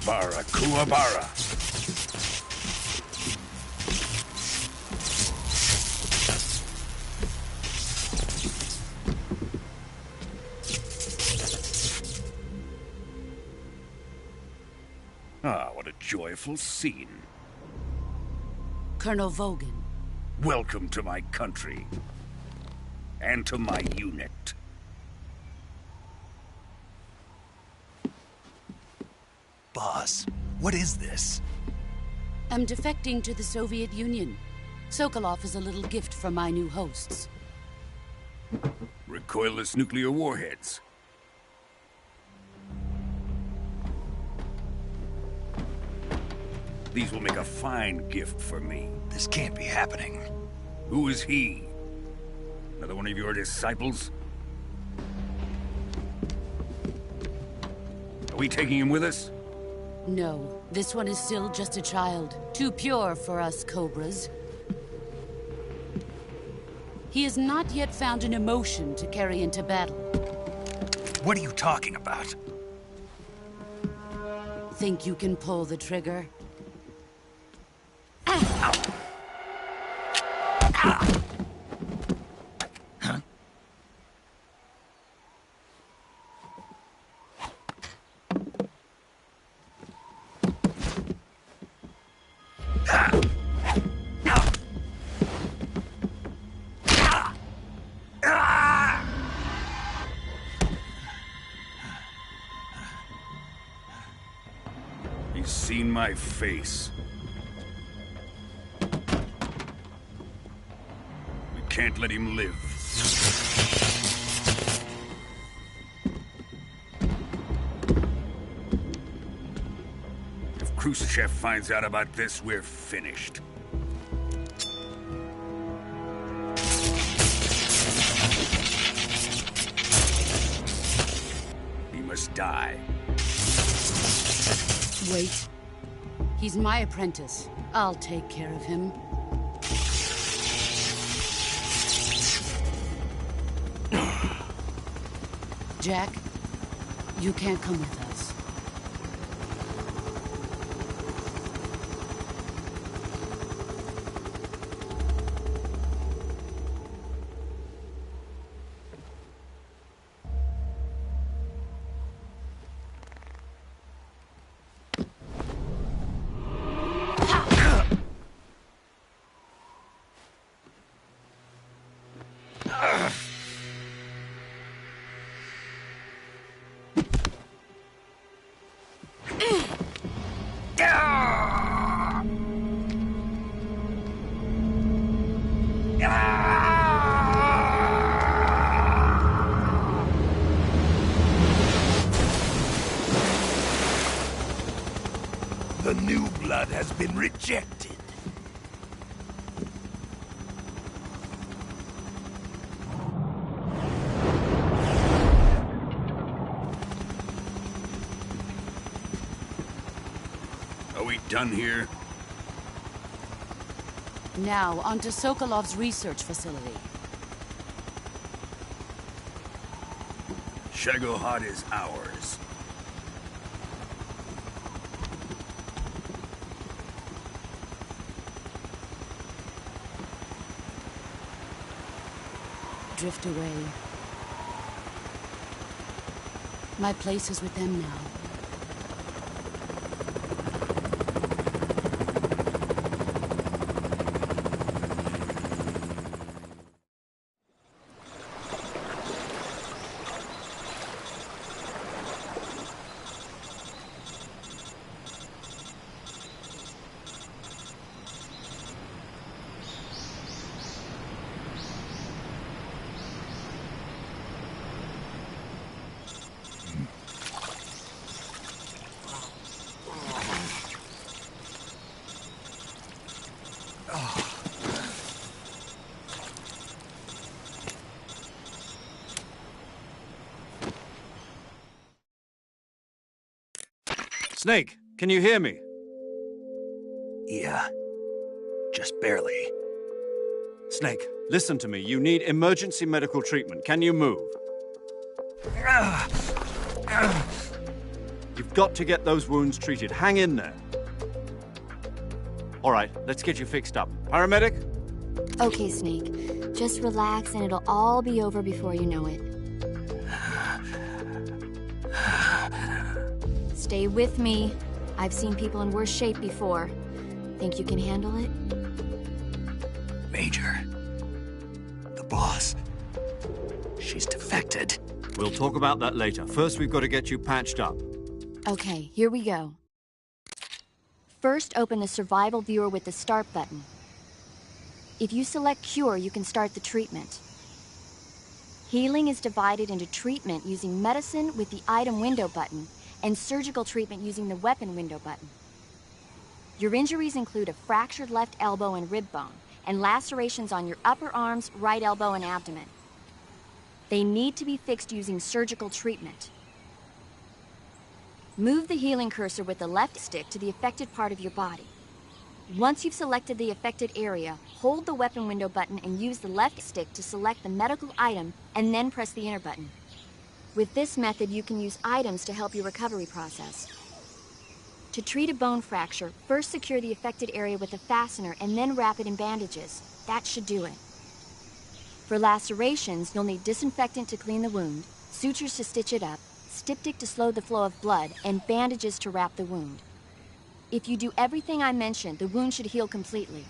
Bara Kuwabara. Ah, what a joyful scene. Colonel Vogan. Welcome to my country. And to my unit. Boss, what is this? I'm defecting to the Soviet Union. Sokolov is a little gift from my new hosts. Recoilless nuclear warheads. These will make a fine gift for me. This can't be happening. Who is he? Another one of your disciples? Are we taking him with us? No, this one is still just a child. Too pure for us Cobras. He has not yet found an emotion to carry into battle. What are you talking about? Think you can pull the trigger? He's seen my face. We can't let him live. If Khrushchev finds out about this, we're finished. He must die. Wait. He's my apprentice. I'll take care of him. Jack, you can't come with us. The new blood has been rejected. Are we done here? Now, onto Sokolov's research facility. Shagohod is ours. Drift away. My place is with them now. Snake, can you hear me? Yeah. Just barely. Snake, listen to me. You need emergency medical treatment. Can you move? You've got to get those wounds treated. Hang in there. All right, let's get you fixed up. Paramedic? Okay, Snake. Just relax and it'll all be over before you know it. Stay with me. I've seen people in worse shape before. Think you can handle it? Major. The boss. She's defected. We'll talk about that later. First, we've got to get you patched up. Okay, here we go. First, open the survival viewer with the start button. If you select cure, you can start the treatment. Healing is divided into treatment using medicine with the item window button and surgical treatment using the weapon window button. Your injuries include a fractured left elbow and rib bone and lacerations on your upper arms, right elbow, and abdomen. They need to be fixed using surgical treatment. Move the healing cursor with the left stick to the affected part of your body. Once you've selected the affected area, hold the weapon window button and use the left stick to select the medical item and then press the enter button. With this method, you can use items to help your recovery process. To treat a bone fracture, first secure the affected area with a fastener and then wrap it in bandages. That should do it. For lacerations, you'll need disinfectant to clean the wound, sutures to stitch it up, styptic to slow the flow of blood, and bandages to wrap the wound. If you do everything I mentioned, the wound should heal completely.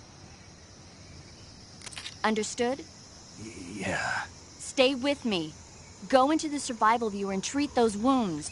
Understood? Yeah. Stay with me. Go into the survival viewer and treat those wounds.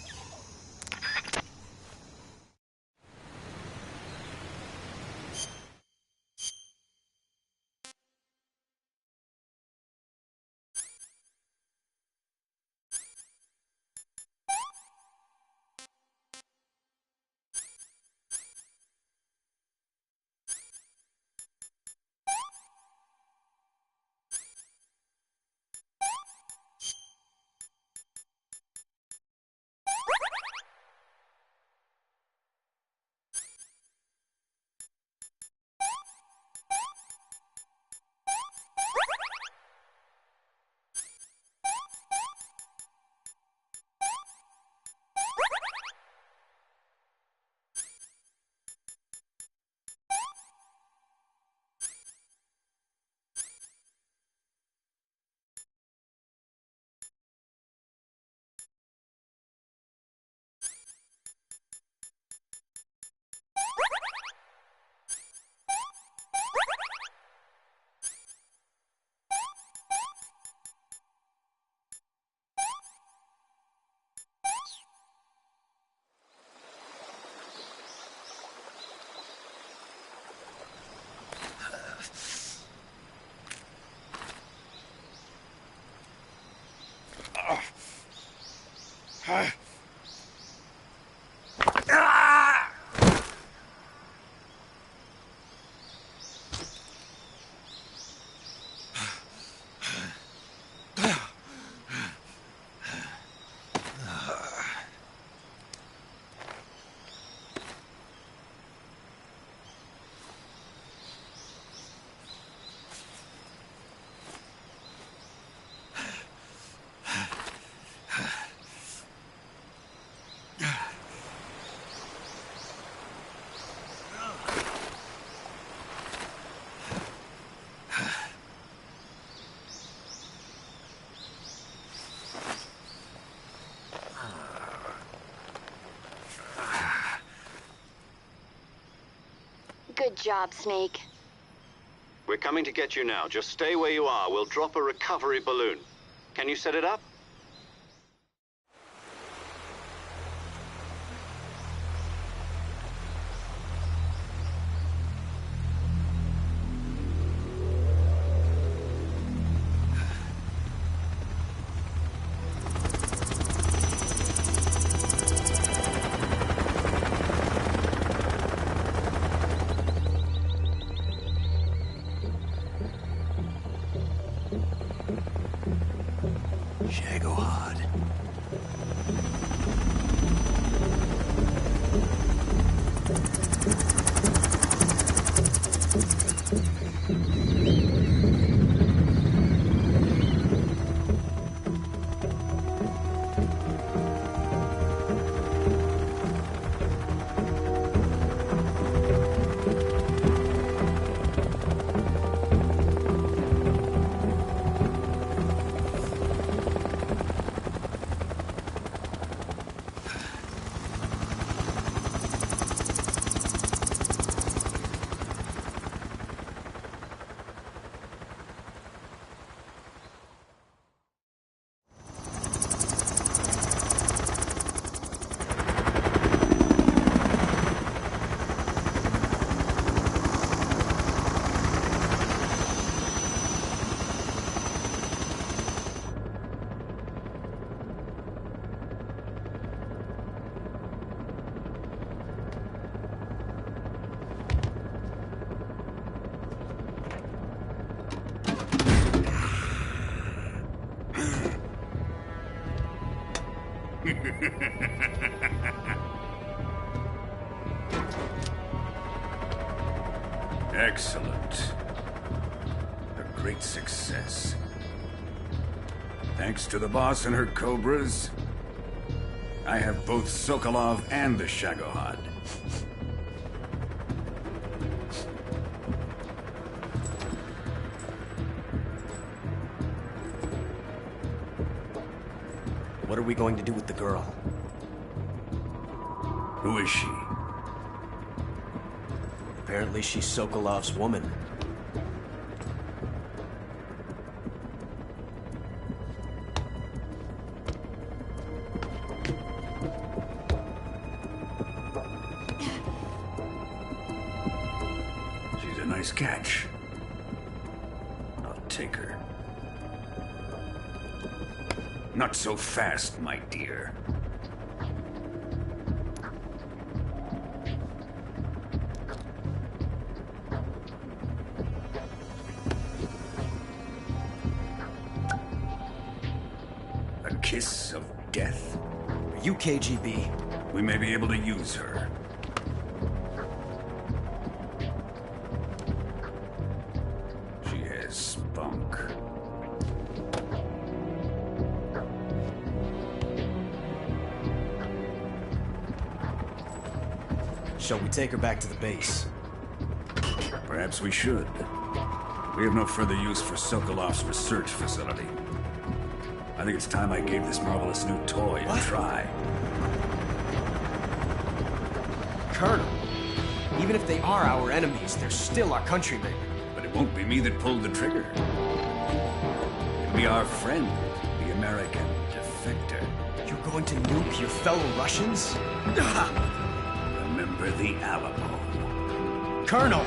Good job, Snake. We're coming to get you now. Just stay where you are. We'll drop a recovery balloon. Can you set it up? Shagohod. Excellent. A great success. Thanks to the boss and her cobras, I have both Sokolov and the Shagohod. What are we going to do with the girl? Who is she? Apparently she's Sokolov's woman. She's a nice catch. I'll take her. Not so fast, my dear. A kiss of death? Are you KGB? We may be able to use her. She has spunk. Shall we take her back to the base? Perhaps we should. We have no further use for Sokolov's research facility. I think it's time I gave this marvelous new toy a try. Colonel, even if they are our enemies, they're still our countrymen. But it won't be me that pulled the trigger. It'll be our friend, the American defector. You're going to nuke your fellow Russians? Remember the Alamo. Colonel!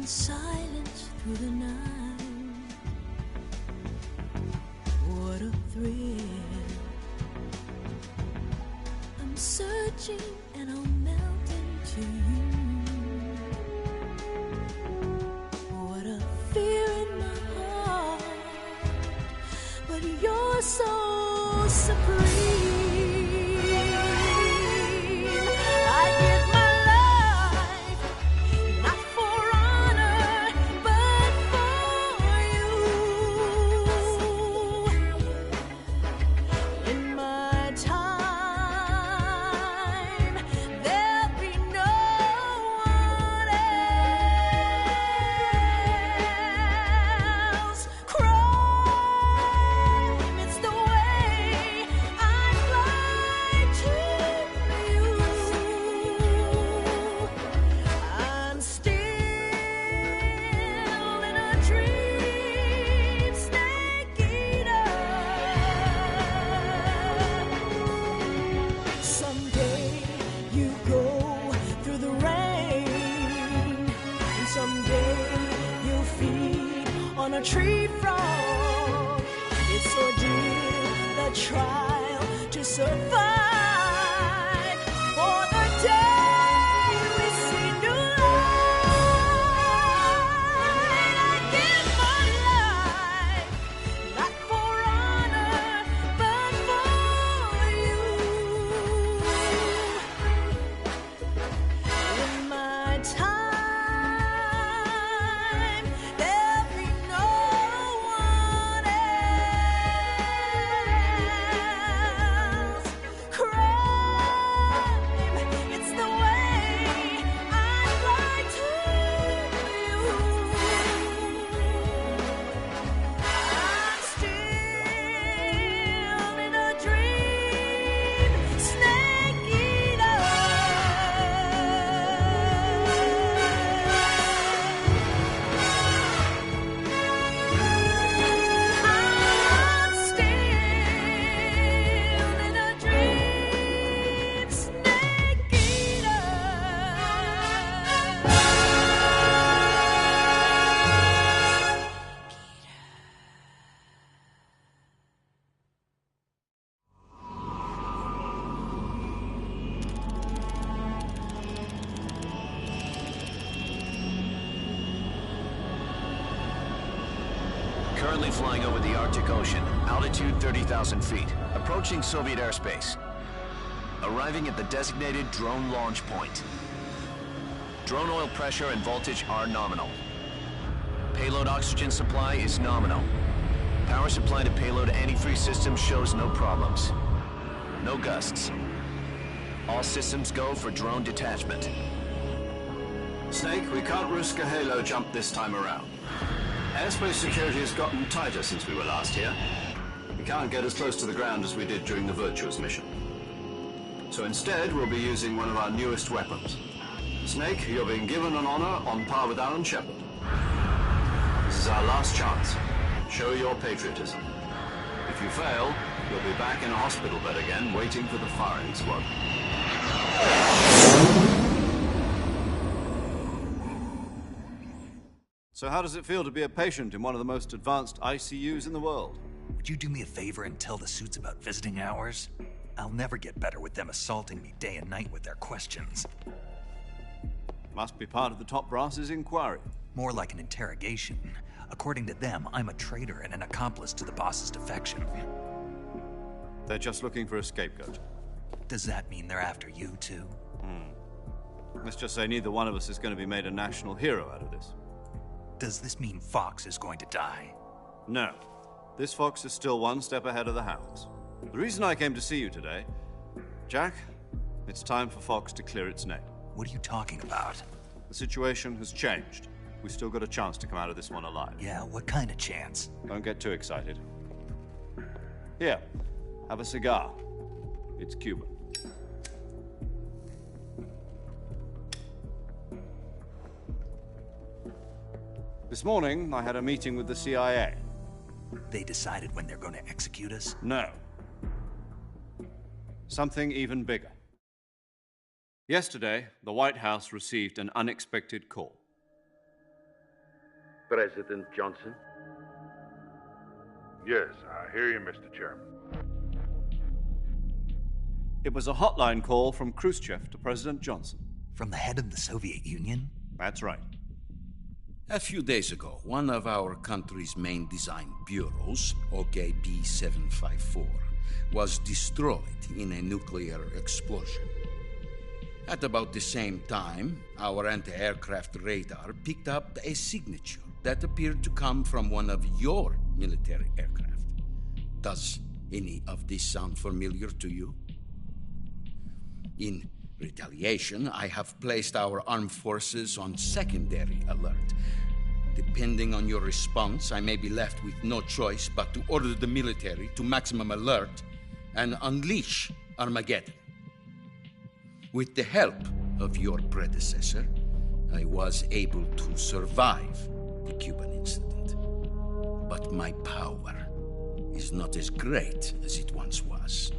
Silence through the night. What a thrill. I'm searching and I'll melt into you. What a fear in my heart, but you're so supreme. I give my a tree frog. It's ordeal, the trial to survive for the day. Currently flying over the Arctic Ocean, altitude 30,000 feet, approaching Soviet airspace. Arriving at the designated drone launch point. Drone oil pressure and voltage are nominal. Payload oxygen supply is nominal. Power supply to payload antifreeze system shows no problems. No gusts. All systems go for drone detachment. Snake, we can't risk a halo jump this time around. Airspace security has gotten tighter since we were last here. We can't get as close to the ground as we did during the Virtuous mission. So instead, we'll be using one of our newest weapons. Snake, you're being given an honor on par with Alan Shepard. This is our last chance. Show your patriotism. If you fail, you'll be back in a hospital bed again, waiting for the firing squad. So how does it feel to be a patient in one of the most advanced ICUs in the world? Would you do me a favor and tell the suits about visiting hours? I'll never get better with them assaulting me day and night with their questions. Must be part of the top brass's inquiry. More like an interrogation. According to them, I'm a traitor and an accomplice to the boss's defection. They're just looking for a scapegoat. Does that mean they're after you, too? Let's just say neither one of us is going to be made a national hero out of this. Does this mean Fox is going to die? No. This Fox is still one step ahead of the Hounds. The reason I came to see you today, Jack, it's time for Fox to clear its name. What are you talking about? The situation has changed. We've still got a chance to come out of this one alive. Yeah, what kind of chance? Don't get too excited. Here, have a cigar. It's Cuban. This morning, I had a meeting with the CIA. They decided when they're going to execute us? No. Something even bigger. Yesterday, the White House received an unexpected call. President Johnson? Yes, I hear you, Mr. Chairman. It was a hotline call from Khrushchev to President Johnson. From the head of the Soviet Union? That's right. A few days ago, one of our country's main design bureaus, OKB 754, was destroyed in a nuclear explosion. At about the same time, our anti-aircraft radar picked up a signature that appeared to come from one of your military aircraft. Does any of this sound familiar to you? In retaliation, I have placed our armed forces on secondary alert. Depending on your response, I may be left with no choice but to order the military to maximum alert and unleash Armageddon. With the help of your predecessor, I was able to survive the Cuban incident. But my power is not as great as it once was.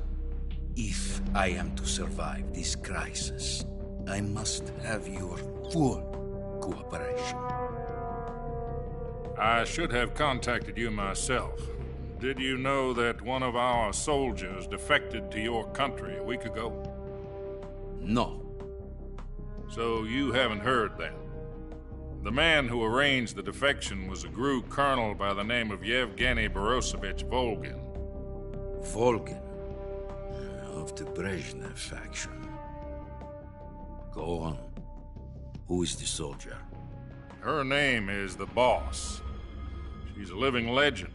If I am to survive this crisis, I must have your full cooperation. I should have contacted you myself. Did you know that one of our soldiers defected to your country a week ago? No. So you haven't heard then? The man who arranged the defection was a GRU colonel by the name of Yevgeny Borosovich Volgin. Volgin? Of the Brezhnev faction. Go on. Who is the soldier? Her name is the Boss. She's a living legend.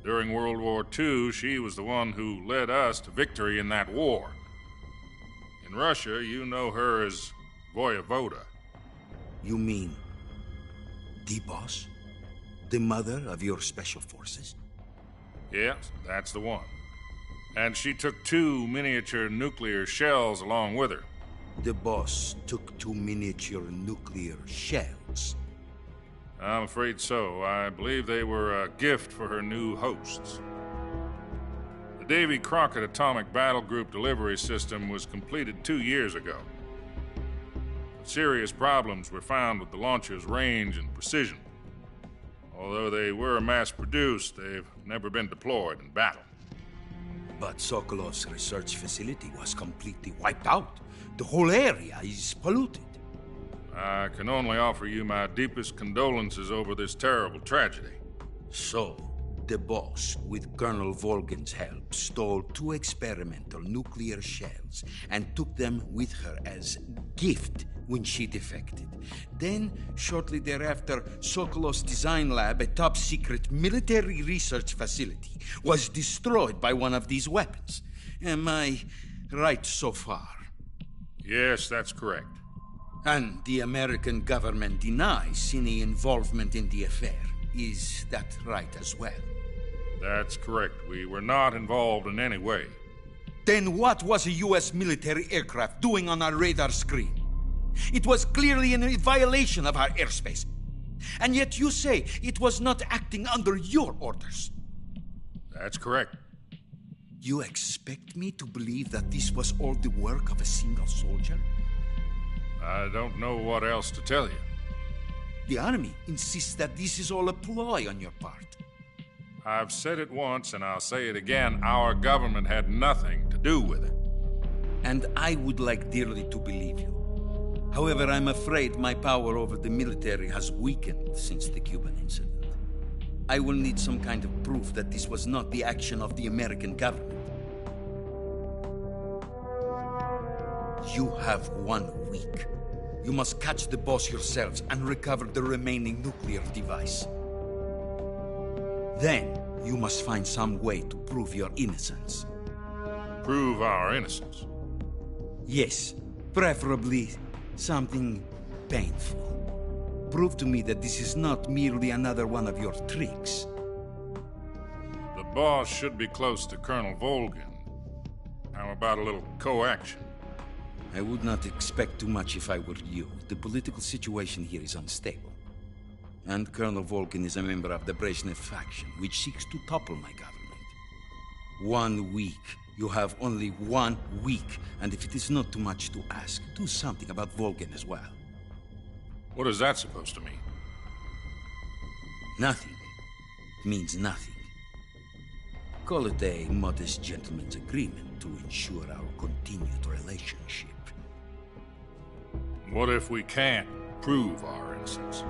During World War II, she was the one who led us to victory in that war. In Russia, you know her as Voyevoda. You mean the Boss? The mother of your special forces? Yes, that's the one. And she took 2 miniature nuclear shells along with her. The Boss took 2 miniature nuclear shells? I'm afraid so. I believe they were a gift for her new hosts. The Davy Crockett Atomic Battle Group delivery system was completed 2 years ago. Serious problems were found with the launcher's range and precision. Although they were mass-produced, they've never been deployed in battle. But Sokolov's research facility was completely wiped out. The whole area is polluted. I can only offer you my deepest condolences over this terrible tragedy. So, the boss, with Colonel Volgin's help, stole 2 experimental nuclear shells and took them with her as gift when she defected. Then, shortly thereafter, Sokolov's design lab, a top-secret military research facility, was destroyed by one of these weapons. Am I right so far? Yes, that's correct. And the American government denies any involvement in the affair. Is that right as well? That's correct. We were not involved in any way. Then what was a U.S. military aircraft doing on our radar screen? It was clearly in violation of our airspace. And yet you say it was not acting under your orders. That's correct. You expect me to believe that this was all the work of a single soldier? I don't know what else to tell you. The Army insists that this is all a ploy on your part. I've said it once, and I'll say it again. Our government had nothing to do with it. And I would like dearly to believe you. However, I'm afraid my power over the military has weakened since the Cuban incident. I will need some kind of proof that this was not the action of the American government. You have 1 week. You must catch the boss yourselves and recover the remaining nuclear device. Then, you must find some way to prove your innocence. Prove our innocence? Yes, preferably something painful. Prove to me that this is not merely another one of your tricks. The boss should be close to Colonel Volgin. How about a little coaction? I would not expect too much if I were you. The political situation here is unstable. And Colonel Volgin is a member of the Brezhnev faction, which seeks to topple my government. 1 week. You have only 1 week. And if it is not too much to ask, do something about Volgin as well. What is that supposed to mean? Nothing. It means nothing. Call it a modest gentleman's agreement to ensure our continued relationship. What if we can't prove our innocence?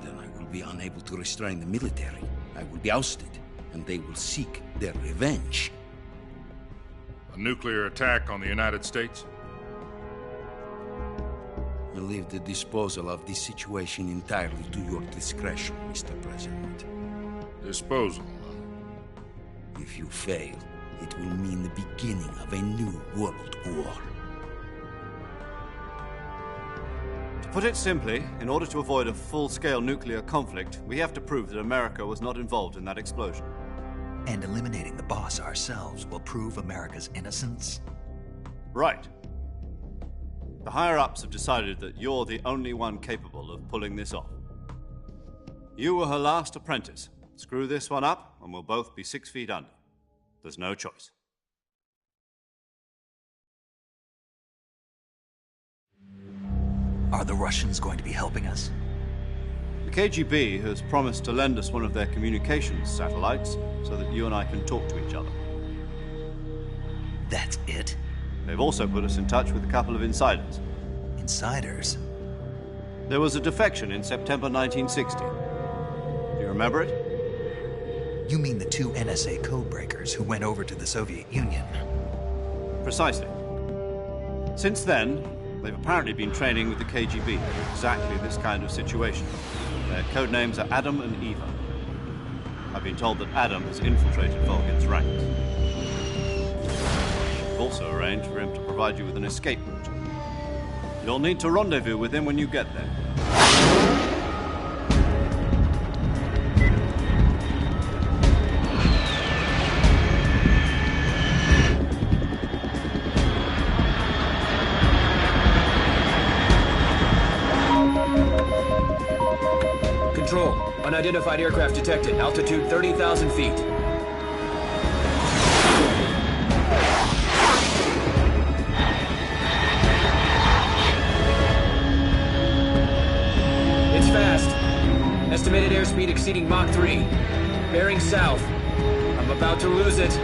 Then I will be unable to restrain the military. I will be ousted, and they will seek their revenge. A nuclear attack on the United States? I leave the disposal of this situation entirely to your discretion, Mr. President. Disposal? If you fail, it will mean the beginning of a new world war. To put it simply, in order to avoid a full-scale nuclear conflict, we have to prove that America was not involved in that explosion. And eliminating the boss ourselves will prove America's innocence? Right. The higher-ups have decided that you're the only one capable of pulling this off. You were her last apprentice. Screw this one up, and we'll both be 6 feet under. There's no choice. Are the Russians going to be helping us? The KGB has promised to lend us one of their communications satellites so that you and I can talk to each other. That's it? They've also put us in touch with a couple of insiders. Insiders? There was a defection in September 1960. Do you remember it? You mean the 2 NSA codebreakers who went over to the Soviet Union? Precisely. Since then, they've apparently been training with the KGB for exactly this kind of situation. Their code names are Adam and Eva. I've been told that Adam has infiltrated Volgin's ranks. We've also arranged for him to provide you with an escape route. You'll need to rendezvous with him when you get there. Control. Unidentified aircraft detected. Altitude 30,000 feet. It's fast. Estimated airspeed exceeding Mach 3. Bearing south. I'm about to lose it.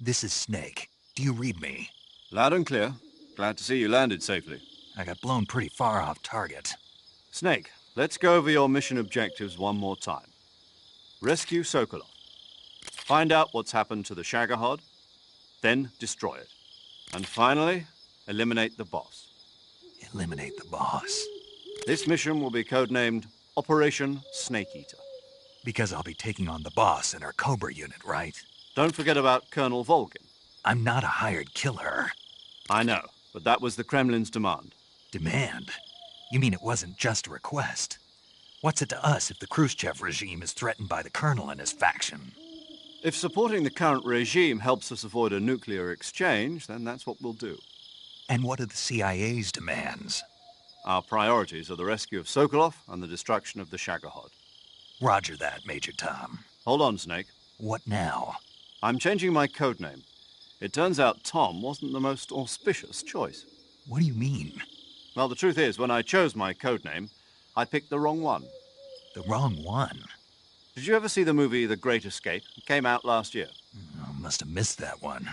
This is Snake. Do you read me? Loud and clear. Glad to see you landed safely. I got blown pretty far off target. Snake, let's go over your mission objectives one more time. Rescue Sokolov. Find out what's happened to the Shagohod, then destroy it. And finally, eliminate the boss. Eliminate the boss? This mission will be codenamed Operation Snake Eater. Because I'll be taking on the boss and our Cobra unit, right? Don't forget about Colonel Volgin. I'm not a hired killer. I know, but that was the Kremlin's demand. Demand? You mean it wasn't just a request? What's it to us if the Khrushchev regime is threatened by the Colonel and his faction? If supporting the current regime helps us avoid a nuclear exchange, then that's what we'll do. And what are the CIA's demands? Our priorities are the rescue of Sokolov and the destruction of the Shagohod. Roger that, Major Tom. Hold on, Snake. What now? I'm changing my codename. It turns out Tom wasn't the most auspicious choice. What do you mean? Well, the truth is, when I chose my codename, I picked the wrong one. The wrong one? Did you ever see the movie The Great Escape? It came out last year. Oh, must have missed that one.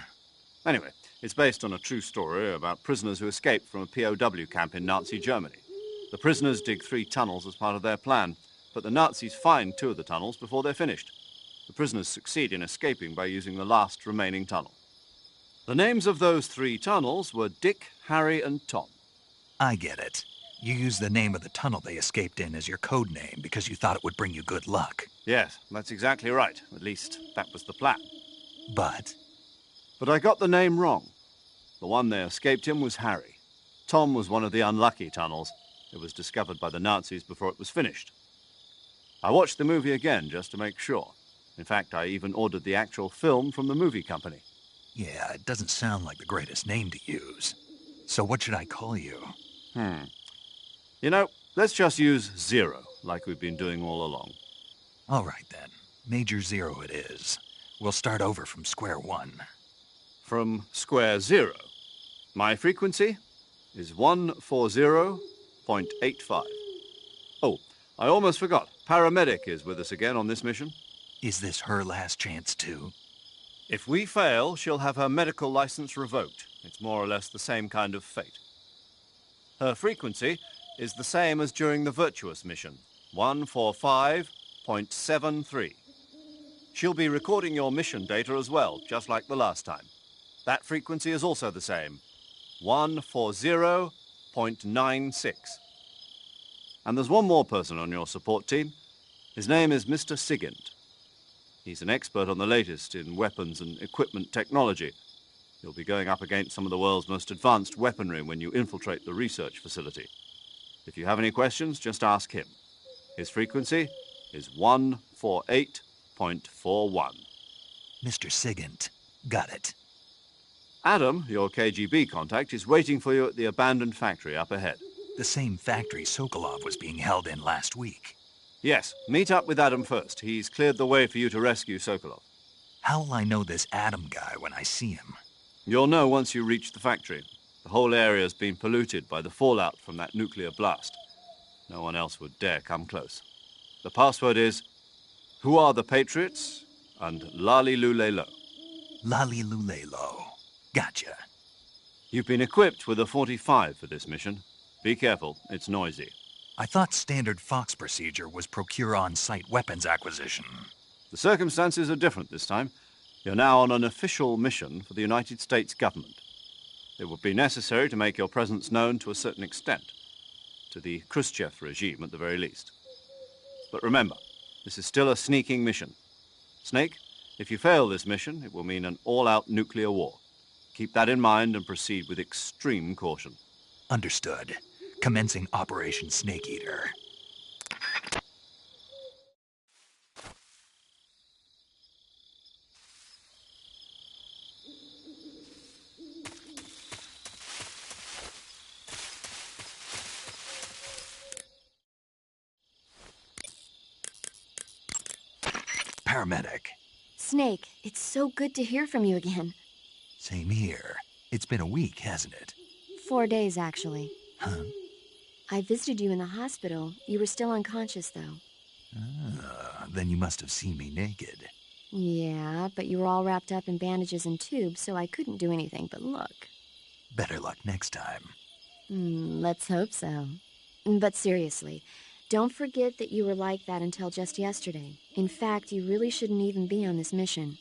Anyway, it's based on a true story about prisoners who escaped from a POW camp in Nazi Germany. The prisoners dig 3 tunnels as part of their plan, but the Nazis find 2 of the tunnels before they're finished. The prisoners succeed in escaping by using the last remaining tunnel. The names of those 3 tunnels were Dick, Harry, and Tom. I get it. You used the name of the tunnel they escaped in as your code name because you thought it would bring you good luck. Yes, that's exactly right. At least, that was the plan. But I got the name wrong. The one they escaped in was Harry. Tom was one of the unlucky tunnels. It was discovered by the Nazis before it was finished. I watched the movie again just to make sure. In fact, I even ordered the actual film from the movie company. Yeah, it doesn't sound like the greatest name to use. So what should I call you? You know, let's just use Zero, like we've been doing all along. All right, then. Major Zero it is. We'll start over from square one. From square zero. My frequency is 140.85. Oh, I almost forgot. Paramedic is with us again on this mission. Is this her last chance, too? If we fail, she'll have her medical license revoked. It's more or less the same kind of fate. Her frequency is the same as during the Virtuous mission, 145.73. She'll be recording your mission data as well, just like the last time. That frequency is also the same, 140.96. And there's one more person on your support team. His name is Mr. Sigint. He's an expert on the latest in weapons and equipment technology. You'll be going up against some of the world's most advanced weaponry when you infiltrate the research facility. If you have any questions, just ask him. His frequency is 148.41. Mr. Sigint. Got it. Adam, your KGB contact, is waiting for you at the abandoned factory up ahead. The same factory Sokolov was being held in last week. Yes, meet up with Adam first. He's cleared the way for you to rescue Sokolov. How will I know this Adam guy when I see him? You'll know once you reach the factory. The whole area's been polluted by the fallout from that nuclear blast. No one else would dare come close. The password is, Who are the Patriots? And Lali Lulelo. Lali Lulelo. Gotcha. You've been equipped with a 45 for this mission. Be careful, it's noisy. I thought standard Fox procedure was procure on-site weapons acquisition. The circumstances are different this time. You're now on an official mission for the United States government. It would be necessary to make your presence known to a certain extent, to the Khrushchev regime at the very least. But remember, this is still a sneaking mission. Snake, if you fail this mission, it will mean an all-out nuclear war. Keep that in mind and proceed with extreme caution. Understood. Commencing Operation Snake Eater. Paramedic. Snake, it's so good to hear from you again. Same here. It's been a week, hasn't it? 4 days, actually. Huh? I visited you in the hospital. You were still unconscious, though. Then you must have seen me naked. Yeah, but you were all wrapped up in bandages and tubes, so I couldn't do anything but look. Better luck next time. Let's hope so. But seriously, don't forget that you were like that until just yesterday. In fact, you really shouldn't even be on this mission.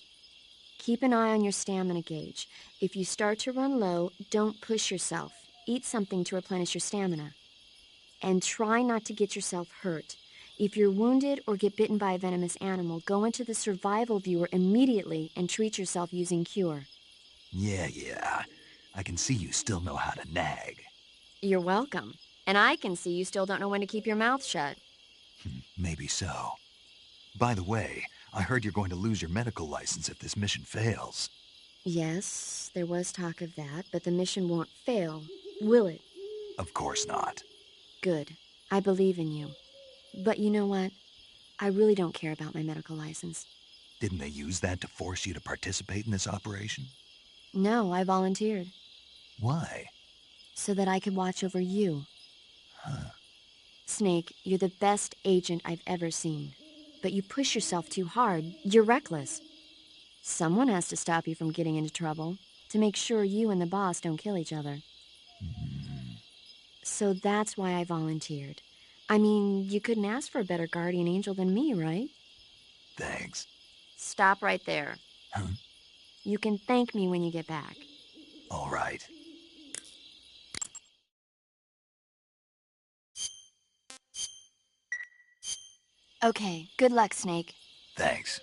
Keep an eye on your stamina gauge. If you start to run low, don't push yourself. Eat something to replenish your stamina. And try not to get yourself hurt. If you're wounded or get bitten by a venomous animal, go into the survival viewer immediately and treat yourself using Cure. Yeah. I can see you still know how to nag. You're welcome. And I can see you still don't know when to keep your mouth shut. Maybe so. By the way, I heard you're going to lose your medical license if this mission fails. Yes, there was talk of that, but the mission won't fail, will it? Of course not. Good. I believe in you. But you know what? I really don't care about my medical license. Didn't they use that to force you to participate in this operation? No, I volunteered. Why? So that I could watch over you. Huh. Snake, you're the best agent I've ever seen. But you push yourself too hard. You're reckless. Someone has to stop you from getting into trouble, to make sure you and the boss don't kill each other. So that's why I volunteered. I mean, you couldn't ask for a better guardian angel than me, right? Thanks. Stop right there. Huh? You can thank me when you get back. All right. Okay, good luck, Snake. Thanks.